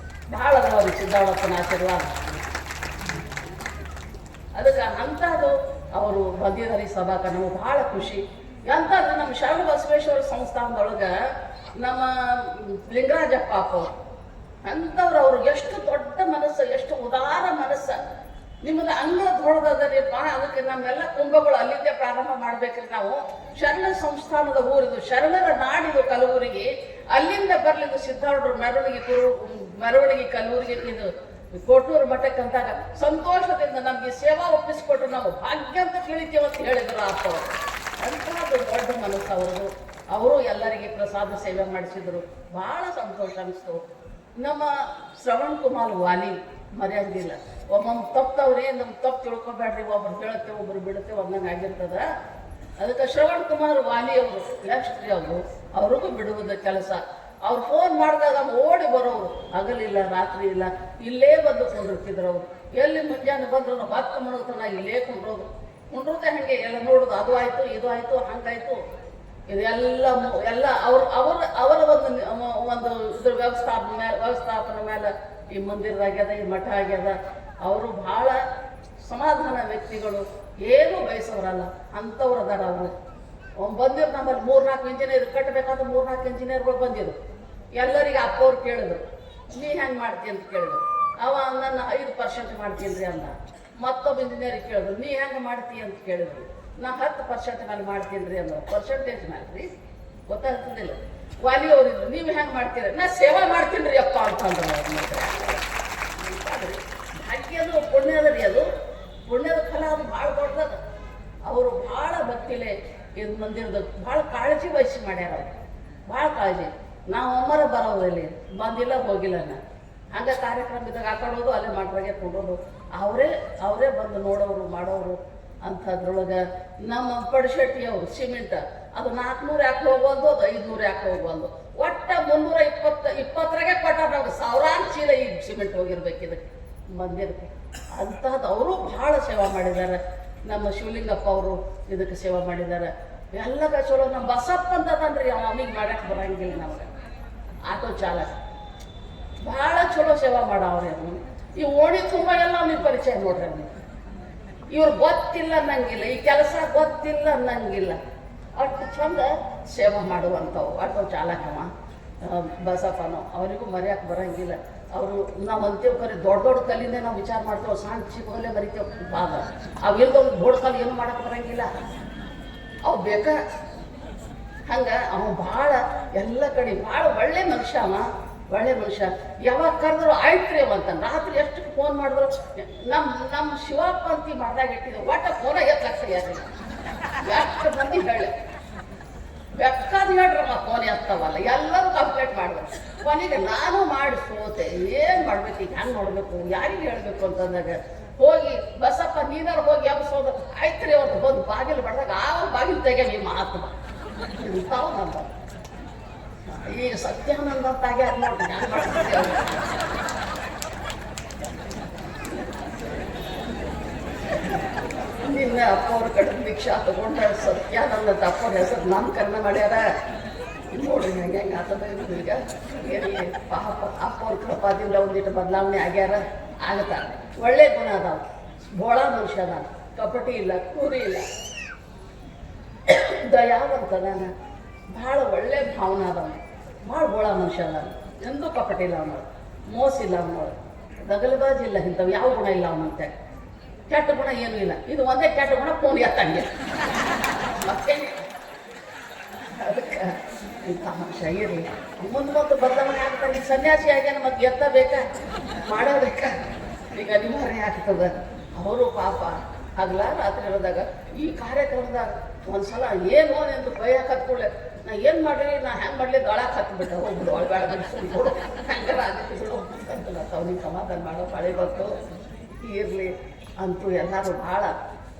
[SPEAKER 1] ಭಾಳ ಅದಾವ್ರಿ ಸಿದ್ದವಣ್ಣಪ್ಪನ ಆಶೀರ್ವಾದ. ಅದಕ್ಕೆ ಅಂಥದ್ದು ಅವರು ಬಂದಿದ್ದಾರೆ ಸಭಾಕ, ನಮಗೆ ಭಾಳ ಖುಷಿ. ಎಂಥದ್ದು ನಮ್ಮ ಶರಣ ಬಸವೇಶ್ವರ ಸಂಸ್ಥಾನದೊಳಗೆ ನಮ್ಮ ಲಿಂಗರಾಜಪ್ಪ ಅವರು ಅಂಥವ್ರು, ಅವರು ಎಷ್ಟು ದೊಡ್ಡ ಮನಸ್ಸು, ಎಷ್ಟು ಉದಾರ ಮನಸ್ಸು. ನಿಮ್ಮದು ಅಂಗಳ ದೊಡ್ಡದರಿಪ್ಪ. ಅದಕ್ಕೆ ನಮ್ಮೆಲ್ಲ ಕುಂಭಗಳು ಅಲ್ಲಿಂದೇ ಪ್ರಾರಂಭ ಮಾಡ್ಬೇಕ್ರಿ ನಾವು. ಶರಣ ಸಂಸ್ಥಾನದ ಊರಿದು, ಶರಣರ ನಾಡಿದು ಕಲಬುರಗಿ. ಅಲ್ಲಿಂದ ಬರ್ಲಿದ್ದು ಸಿದ್ದವಣ್ಣರು ಮೆರವಣಿಗೆ ಕಲಬುರಗಿ ಇದು ಕೋಟೂರು ಮಠಕ್ಕೆ ಅಂತಾಗ ಸಂತೋಷದಿಂದ ನಮಗೆ ಸೇವಾ ಒಪ್ಪಿಸಿಕೊಟ್ರು. ನಾವು ಭಾಗ್ಯ ಅಂತ ತಿಳಿತೀವಿ ಅಂತ ಹೇಳಿದ್ರು ಅಪ್ಪವರು. ಅಂಥದ್ದು ದೊಡ್ಡ ಮನಸ್ಸು ಅವ್ರದ್ದು. ಅವರು ಎಲ್ಲರಿಗೆ ಪ್ರಸಾದ ಸೇವೆ ಮಾಡಿಸಿದ್ರು, ಭಾಳ ಸಂತೋಷ ಅನಿಸ್ತು. ನಮ್ಮ ಶ್ರವಣ್ ಕುಮಾರ್ ವಾಲಿ ಮರ್ಯಾದಿಲ್ಲ. ಒಮ್ಮೊಮ್ಮೆ ತಪ್ಪವ್ರಿ, ನಮ್ಗೆ ತಪ್ಪು ತಿಳ್ಕೊಬೇಡ್ರಿ, ಒಬ್ರು ಹೇಳುತ್ತೇವೆ ಒಬ್ರು ಬಿಡುತ್ತೇವೆ ಅನ್ನಂಗೆ ಆಗಿರ್ತದ. ಅದಕ್ಕೆ ಶ್ರವಣ್ ಕುಮಾರ್ ವಾಲಿ ಅವರು ಎಷ್ಟ್ರಿ ಅವರು, ಅವ್ರಿಗೂ ಬಿಡುವುದ ಕೆಲಸ. ಅವ್ರು ಫೋನ್ ಮಾಡಿದಾಗ ಓಡಿ ಬರೋರು, ಹಗಲಿಲ್ಲ ರಾತ್ರಿ ಇಲ್ಲ, ಇಲ್ಲೇ ಬಂದು ಕೊಂಡಿರ್ತಿದ್ರು ಅವರು. ಎಲ್ಲಿ ಮುಂಜಾನೆ ಬಂದ್ರು 10 ಮಣತನ ಇಲ್ಲೇ ಕೊಂಡ್ರೋದು. ಉಂಡ್ರದೆ ಹಂಗೆ ಎಲ್ಲ ನೋಡೋದು, ಅದು ಆಯ್ತು ಇದು ಆಯ್ತು ಹಂಗಾಯ್ತು, ಇದೆಲ್ಲ ಎಲ್ಲ ಅವರ ಒಂದು ಇದ್ರ ವ್ಯವಸ್ಥಾಪನೆ ಮೇಲೆ ಈ ಮಂದಿರದಾಗ್ಯದ, ಈ ಮಠ ಆಗ್ಯದ. ಅವರು ಬಹಳ ಸಮಾಧಾನ ವ್ಯಕ್ತಿಗಳು, ಏನೂ ಬಯಸೋರಲ್ಲ ಅಂಥವ್ರು ಅದಾರ ಅವರು. ಬಂದಿರು ನಮ್ಮಲ್ಲಿ 3-4 ಇಂಜಿನಿಯರ್ ಕಟ್ಟಬೇಕಾದ್ರೆ 3-4 ಇಂಜಿನಿಯರ್ಗಳು ಬಂದಿರು. ಎಲ್ಲರಿಗೆ ಅಪ್ಪವ್ರು ಕೇಳಿದ್ರು, ನೀ ಹೆಂಗೆ ಮಾಡ್ತಿ ಅಂತ ಕೇಳಿದ್ರು. ಅವ ನನ್ನ 5% ಮಾಡ್ತೀನಿ ರೀ ಅಂದ. ಮತ್ತೊಬ್ಬ ಇಂಜಿನಿಯರಿಗೆ ಕೇಳಿದ್ರು, ನೀ ಹೆಂಗೆ ಮಾಡ್ತಿ ಅಂತ ಕೇಳಿದ್ರು. ನಾ 10% ಮೇಲೆ ಮಾಡ್ತೀನಿ ರೀ ಅಂದ. ಪರ್ಸೆಂಟೇಜ್ ಮೇಲೆ ರೀ ಗೊತ್ತಾಗ್ತದಿಲ್ಲ. ವಾಲಿಯವರಿದ್ರು, ನೀವು ಹೆಂಗೆ ಮಾಡ್ತೀರ? ನಾ ಸೇವಾ ಮಾಡ್ತೀನಿ ರೀ ಅಪ್ಪ ಅಂತಂದ್ರೆ ಭಾಗ್ಯದು ಪುಣ್ಯದ ರೀ, ಅದು ಪುಣ್ಯದ ಫಲ, ಅದು ಭಾಳ ದೊಡ್ಡದ. ಅವರು ಭಾಳ ಭಕ್ತಿಲೆ ಇದು ಮಂದಿರದ ಭಾಳ ಕಾಳಜಿ ವಹಿಸಿ ಮಾಡ್ಯಾರ. ಅವ್ರು ಭಾಳ ಕಾಳಜಿ. ನಾವು ಅಮ್ಮರ ಬರೋದಲ್ಲಿ ಬಂದಿಲ್ಲ ಹೋಗಿಲ್ಲ. ನಾ ಹಂಗೆ ಕಾರ್ಯಕ್ರಮ ಇದ್ದಾಗ ಹಾಕೊಳ್ಳೋದು, ಅಲ್ಲೇ ಮಾಡ್ರಾಗೆ ಕೊಡೋದು, ಅವರೇ ಬಂದು ನೋಡೋರು ಮಾಡೋರು. ಅಂಥದ್ರೊಳಗೆ ನಮ್ಮ ಪಡಿಶೆಟ್ಟಿಯವರು ಸಿಮೆಂಟ್ ಅದು 400 ಯಾಕೆ ಹೋಗ್ಬಂದು, ಅದು 500 ಯಾಕೆ ಹೋಗ್ಬಂದು, ಒಟ್ಟು 320 ಕೊಟ್ಟಾರ. ನಾವು ಸಾವಿರಾರು ಚೀಲ ಈ ಸಿಮೆಂಟ್ ಹೋಗಿರ್ಬೇಕು ಇದಕ್ಕೆ ಮಂದಿರಕ್ಕೆ. ಅಂಥದ್ದು ಅವರು ಭಾಳ ಸೇವಾ ಮಾಡಿದ್ದಾರೆ. ನಮ್ಮ ಶಿವಲಿಂಗಪ್ಪ ಅವರು ಇದಕ್ಕೆ ಸೇವಾ ಮಾಡಿದ್ದಾರೆ. ಎಲ್ಲಗ ಚಲೋ. ನಮ್ಮ ಬಸಪ್ಪ ಅಂತದನ್ರಿ, ಅವನಿಗೆ ಮಾಡಕ್ಕೆ ಬರಂಗಿಲ್ಲ ನಮಗೆ. ಆಟೋ ಚಾಲಕ ಭಾಳ ಚಲೋ ಸೇವಾ ಮಾಡವ್ರಿ. ಅವನು ಈ ಓಣಿ ತುಂಬ ಎಲ್ಲ ಅವನಿಗೆ ಪರಿಚಯ ನೋಡ್ರಿ. ಅವನಿಗೆ ಇವ್ರು ಗೊತ್ತಿಲ್ಲ ಅನ್ನಂಗಿಲ್ಲ, ಈ ಕೆಲಸ ಗೊತ್ತಿಲ್ಲ ಅನ್ನಂಗಿಲ್ಲ, ಅಷ್ಟು ಚಂದ ಸೇವಾ ಮಾಡುವಂಥವು ಆಟೋ ಚಾಲಕವ ಬಸಪ್ಪನೋ. ಅವನಿಗೂ ಮರೆಯಕ್ಕೆ ಬರಂಗಿಲ್ಲ. ಅವರು ನಾವು ಅಂತೀವಿ ಕರೆ ದೊಡ್ಡ ಕಲ್ಲಿಂದ ನಾವು ವಿಚಾರ ಮಾಡ್ತೇವೆ, ಸಣ್ಣ ಚಿಕ್ಕಲ್ಲೇ ಮರಿತೇವೆ ಬಾದ. ಅವು ಇಲ್ದೊಂದು ದೊಡ್ಡ ಕಲ್ಲು ಏನೂ ಮಾಡಕ್ಕೆ ಬರಂಗಿಲ್ಲ, ಅವು ಬೇಕ. ಹಂಗೆ ಅವ ಭಾಳ ಎಲ್ಲ ಕಡೆ ಭಾಳ ಒಳ್ಳೆ ಮನುಷ್ಯ. ಅವ ಒಳ್ಳೆ ಮನುಷ್ಯ. ಯಾವಾಗ ಕರೆದ್ರು ಆಯ್ತು ರೀ ಅವಂತ. ರಾತ್ರಿ ಎಷ್ಟು ಫೋನ್ ಮಾಡಿದ್ರು, ನಮ್ಮ ಶಿವಪ್ಪ ಅಂತಿ ಮಾಡ್ದಾಗ ಇಟ್ಟಿದ್ದೆ, ಒಟ್ಟು ಫೋನ ಎತ್ತಕ್ಕೆ ಯಾರು ಎಷ್ಟು ಮಂದಿ ಹೇಳಿ ಬೆಕ್ಕಾದ ಹೇಳ್ರಮ್ಮ ಫೋನ್ ಎತ್ತವಲ್ಲ, ಎಲ್ಲರೂ ಕಂಪ್ಲೇಂಟ್ ಮಾಡಿದ್ರು. ಕೊನೆಗೆ ನಾನು ಮಾಡಿ ಸೋತೆ. ಏನು ಮಾಡ್ಬೇಕು ಈಗ, ಹೆಂಗೆ ನೋಡಬೇಕು, ಯಾರಿಗೆ ಹೇಳಬೇಕು ಅಂತಂದಾಗ ಹೋಗಿ ಬಸಪ್ಪ ನೀನಾರು ಹೋಗಿ ಎಬ್ಸೋದು. ಆಯ್ತು ರೀ ಅವ್ರು ಬಂದು ಬಾಗಿಲು ಬಡ್ದಾಗ ಬಾಗಿಲು ತೆಗೆ ಮಾತು ಇಂಥವು ನಮ್ಮ ಈಗ ಸತ್ಯಾನಂದ ಅಂತಾಗೆ ಅದು ನೋಡಿ ಹೆಂಗೆ ಮಾಡ್ತಿದ್ದೆ. ನಿನ್ನೆ ಅಪ್ಪ ಅವ್ರ ಕಡೆ ಭಿಕ್ಷಾ ತಗೊಂಡ ಸತ್ಯಾನಂದ ಅಂತ ಅಪ್ಪವ್ರ ಹೆಸರು ನಾಮಕರಣ ಮಾಡ್ಯಾರ. ನೋಡ್ರಿ ಹೆಂಗೆ ಆತದ ಈಗ. ಏನಿ ಪಾಪ ಅಪ್ಪವ್ರ ಕೃಪಾದಿಂದ ಒಂದಿಟ್ಟು ಬದಲಾವಣೆ ಆಗ್ಯಾರ, ಆಗತ್ತಾರೆ. ಒಳ್ಳೆ ಗುಣ ಅದಾವ. ಬೋಳ ಮನುಷ್ಯ ಅದಾನ, ಕಪಟಿ ಇಲ್ಲ, ಕೂರಿ ಇಲ್ಲ, ದಯಾವಂತದಾನ, ಭಾಳ ಒಳ್ಳೆ ಭಾವನೆ ಅದಾವ. ಭಾಳ ಬೋಳ ಮನುಷ್ಯ ಅದಾನ, ಎಂದೂ ಕಪಟಿ ಇಲ್ಲ ಅವನೊಳಗೆ, ಮೋಸ ಇಲ್ಲ ಅವನೊಳಗೆ, ದಗಲಬಾಜಿ ಇಲ್ಲ, ಇಂಥವು ಯಾವ ಗುಣ ಇಲ್ಲ ಅವನಂತೆ. ಕೆಟ್ಟ ಗುಣ ಏನೂ ಇಲ್ಲ. ಇದು ಒಂದೇ ಕೆಟ್ಟ ಗುಣ, ಫೋನ್ ಎತ್ತಂಗೆ ಮತ್ತೇನು. ಅದಕ್ಕೆ ಇಂಥ ಮನುಷ್ಯ ಇರಲಿ. ಮುಂದೆ ಬದಲಾವಣೆ ಆಗ್ತಾರೆ. ಈಗ ಸನ್ಯಾಸಿ ಆಗ್ಯಾನ, ಮತ್ತೆ ಎತ್ತಬೇಕಾ ಮಾಡಬೇಕಾ, ಈಗ ಅನಿವಾರ್ಯ ಆಗ್ತದೆ. ಅವರು ಪಾಪ ಹಗಲ ರಾತ್ರಿ ಇರೋದಾಗ ಈ ಕಾರ್ಯಕ್ರಮದಾಗ ಒಂದ್ಸಲ ಏನು ಎಂದು ಭಯ ಕತ್ಕೊಳ್ಳೆ, ನಾ ಏನು ಮಾಡಲಿ, ನಾ ಹೆಂಗೆ ಮಾಡಲಿ, ಗಾಳಕ್ಕೆ ಹತ್ಬಿಟ್ಟೆ. ಹೋಗ್ಬಿಡು ಒಳಗಾಳ ಬಿಡಿಸ್ಬಿಡು, ಹಂಗಾರ ಆಗುತ್ತೆ ಬಿಡು ಅಂತಲ್ಲ. ಅವ್ನಿಗೆ ಸಮಾಧಾನ ಮಾಡೋ ಪಾಳಿ ಬಂತು. ಇರಲಿ ಅಂತೂ ಎಲ್ಲರೂ ಭಾಳ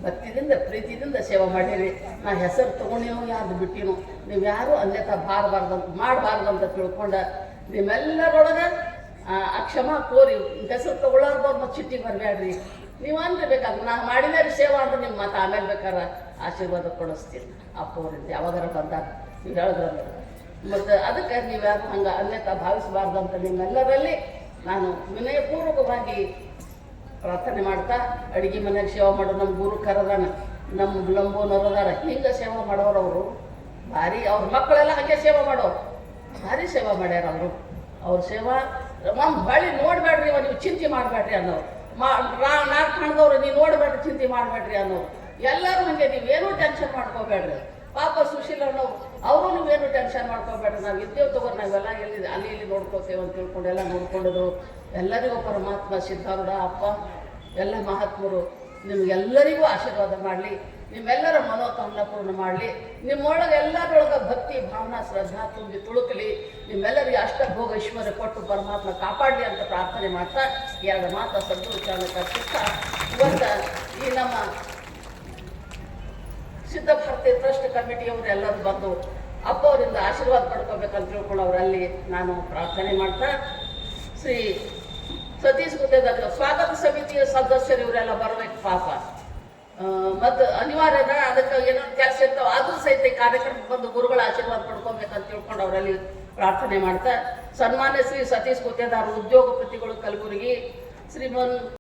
[SPEAKER 1] ಭಕ್ತಿದಿಂದ ಪ್ರೀತಿಯಿಂದ ಸೇವೆ ಮಾಡೀರಿ. ನಾ ಹೆಸರು ತೊಗೊಂಡಿನೋ ಯಾರು ಬಿಟ್ಟಿನೋ, ನೀವು ಯಾರು ಅನ್ಯತಾ ಮಾಡಬಾರ್ದಂತ ತಿಳ್ಕೊಂಡ ನಿಮ್ಮೆಲ್ಲರೊಳಗೆ ಅಕ್ಷಮ ಕೋರಿ ಹೆಸರು ತೊಗೊಳ್ಳಾರ್ದವ್ರು ಮತ್ತು ಚಿಟ್ಟಿ ಬರಬೇಡ್ರಿ. ನೀವು ಅಂದ್ರೆ ಬೇಕಾದ್ರೆ ನಾ ಮಾಡಿದ ಸೇವಾ ಅಂದ್ರೆ ನಿಮ್ಮ ಮತ್ತೆ ಆಮೇಲೆ ಬೇಕಾದ್ರೆ ಆಶೀರ್ವಾದ ಕೊಡಿಸ್ತೀನಿ ಅಪ್ಪವ್ರಿಂದ ಯಾವಾಗಾರ ಬಂದಾಗ ನೀವು ಹೇಳಿದ್ರಲ್ಲ. ಮತ್ತು ಅದಕ್ಕೆ ನೀವು ಯಾರು ಹಂಗೆ ಅನ್ಯತಾ ಭಾವಿಸಬಾರ್ದಂತ ನಿಮ್ಮೆಲ್ಲರಲ್ಲಿ ನಾನು ವಿನಯಪೂರ್ವಕವಾಗಿ ಪ್ರಾರ್ಥನೆ ಮಾಡ್ತಾ, ಅಡುಗೆ ಮನೆಯಾಗ ಸೇವೆ ಮಾಡೋ ನಮ್ಮ ಗುರು ಕರದಾನ, ನಮ್ಮ ಲಂಬೋನವರದಾರ, ಹಿಂಗೆ ಸೇವೆ ಮಾಡೋರು ಅವರು ಭಾರಿ. ಅವ್ರ ಮಕ್ಕಳೆಲ್ಲ ಹಾಗೆ ಸೇವೆ ಮಾಡೋರು, ಭಾರಿ ಸೇವೆ ಮಾಡ್ಯಾರ ಅವರು. ಅವ್ರ ಸೇವಾ ಒಂದು ಬಳಿ ನೋಡಬೇಡ್ರಿ, ನೀವು ಚಿಂತೆ ಮಾಡಬೇಡ್ರಿ ಅನ್ನೋರು. ನಾಲ್ಕು ಕಾಣ್ದವ್ರು ನೀವು ನೋಡಬೇಡ್ರಿ, ಚಿಂತೆ ಮಾಡಬೇಡ್ರಿ ಅನ್ನೋರು. ಎಲ್ಲರೂ ಹಾಗೆ, ನೀವೇನೂ ಟೆನ್ಷನ್ ಮಾಡ್ಕೋಬೇಡ್ರಿ. ಪಾಪ ಸುಶೀಲ ಅನ್ನೋರು, ಅವರು ನೀವೇನು ಟೆನ್ಷನ್ ಮಾಡ್ಕೋಬೇಡ್ರಿ, ನಾವು ಇದ್ದೇವೆ ತಗೋರಿ, ನಾವೆಲ್ಲ ಅಲ್ಲಿ ಇಲ್ಲಿ ನೋಡ್ಕೋತೇವೆ ಅಂತ ತಿಳ್ಕೊಂಡು ಎಲ್ಲ ನೋಡ್ಕೊಂಡಿದ್ರು. ಎಲ್ಲರಿಗೂ ಪರಮಾತ್ಮ ಸಿದ್ಧಾರೂಢ ಅಪ್ಪ ಎಲ್ಲ ಮಹಾತ್ಮರು ನಿಮಗೆಲ್ಲರಿಗೂ ಆಶೀರ್ವಾದ ಮಾಡಲಿ, ನಿಮ್ಮೆಲ್ಲರ ಮನೋಕಾಮನ ಪೂರ್ಣ ಮಾಡಲಿ, ನಿಮ್ಮೊಳಗೆ ಎಲ್ಲರೊಳಗೆ ಭಕ್ತಿ ಭಾವನಾ ಶ್ರದ್ಧಾ ತುಂಬಿ ತುಳುಕಲಿ, ನಿಮ್ಮೆಲ್ಲರಿಗೆ ಅಷ್ಟಭೋಗ ಐಶ್ವರ್ಯ ಕೊಟ್ಟು ಪರಮಾತ್ಮ ಕಾಪಾಡಲಿ ಅಂತ ಪ್ರಾರ್ಥನೆ ಮಾಡ್ತಾ ಎರಡು ಮಾತು ಸದ್ಗುರುಚಾರಣ ಕರ್ಪಿಸ್ತಾ ಇವತ್ತು ಈ ನಮ್ಮ ಸಿದ್ಧ ಭಾರತಿ ಟ್ರಸ್ಟ್ ಕಮಿಟಿಯವರು ಎಲ್ಲರೂ ಬಂದು ಅಪ್ಪ ಅವರಿಂದ ಆಶೀರ್ವಾದ ಪಡ್ಕೋಬೇಕಂತ ತಿಳ್ಕೊಂಡು ಅವರಲ್ಲಿ ನಾನು ಪ್ರಾರ್ಥನೆ ಮಾಡ್ತಾ, ಶ್ರೀ ಸತೀಶ್ ಗುತ್ತೇದಾರ್ ಸ್ವಾಗತ ಸಮಿತಿಯ ಸದಸ್ಯರು ಇವರೆಲ್ಲ ಬರಬೇಕು ಪಾಪ. ಮತ್ತು ಅನಿವಾರ್ಯದ ಅದಕ್ಕೆ ಏನೋ ಕೆಲಸ ಇರ್ತಾವೆ ಆದರೂ ಸಹಿತ ಈ ಕಾರ್ಯಕ್ರಮಕ್ಕೆ ಬಂದು ಗುರುಗಳ ಆಶೀರ್ವಾದ ಪಡ್ಕೊಬೇಕಂತ ತಿಳ್ಕೊಂಡು ಅವರಲ್ಲಿ ಪ್ರಾರ್ಥನೆ ಮಾಡ್ತಾ, ಸನ್ಮಾನ್ಯ ಶ್ರೀ ಸತೀಶ್ ಗುತ್ತೇದಾರ್ ಉದ್ಯೋಗಪತಿಗಳು ಕಲಬುರಗಿ, ಶ್ರೀಮನ್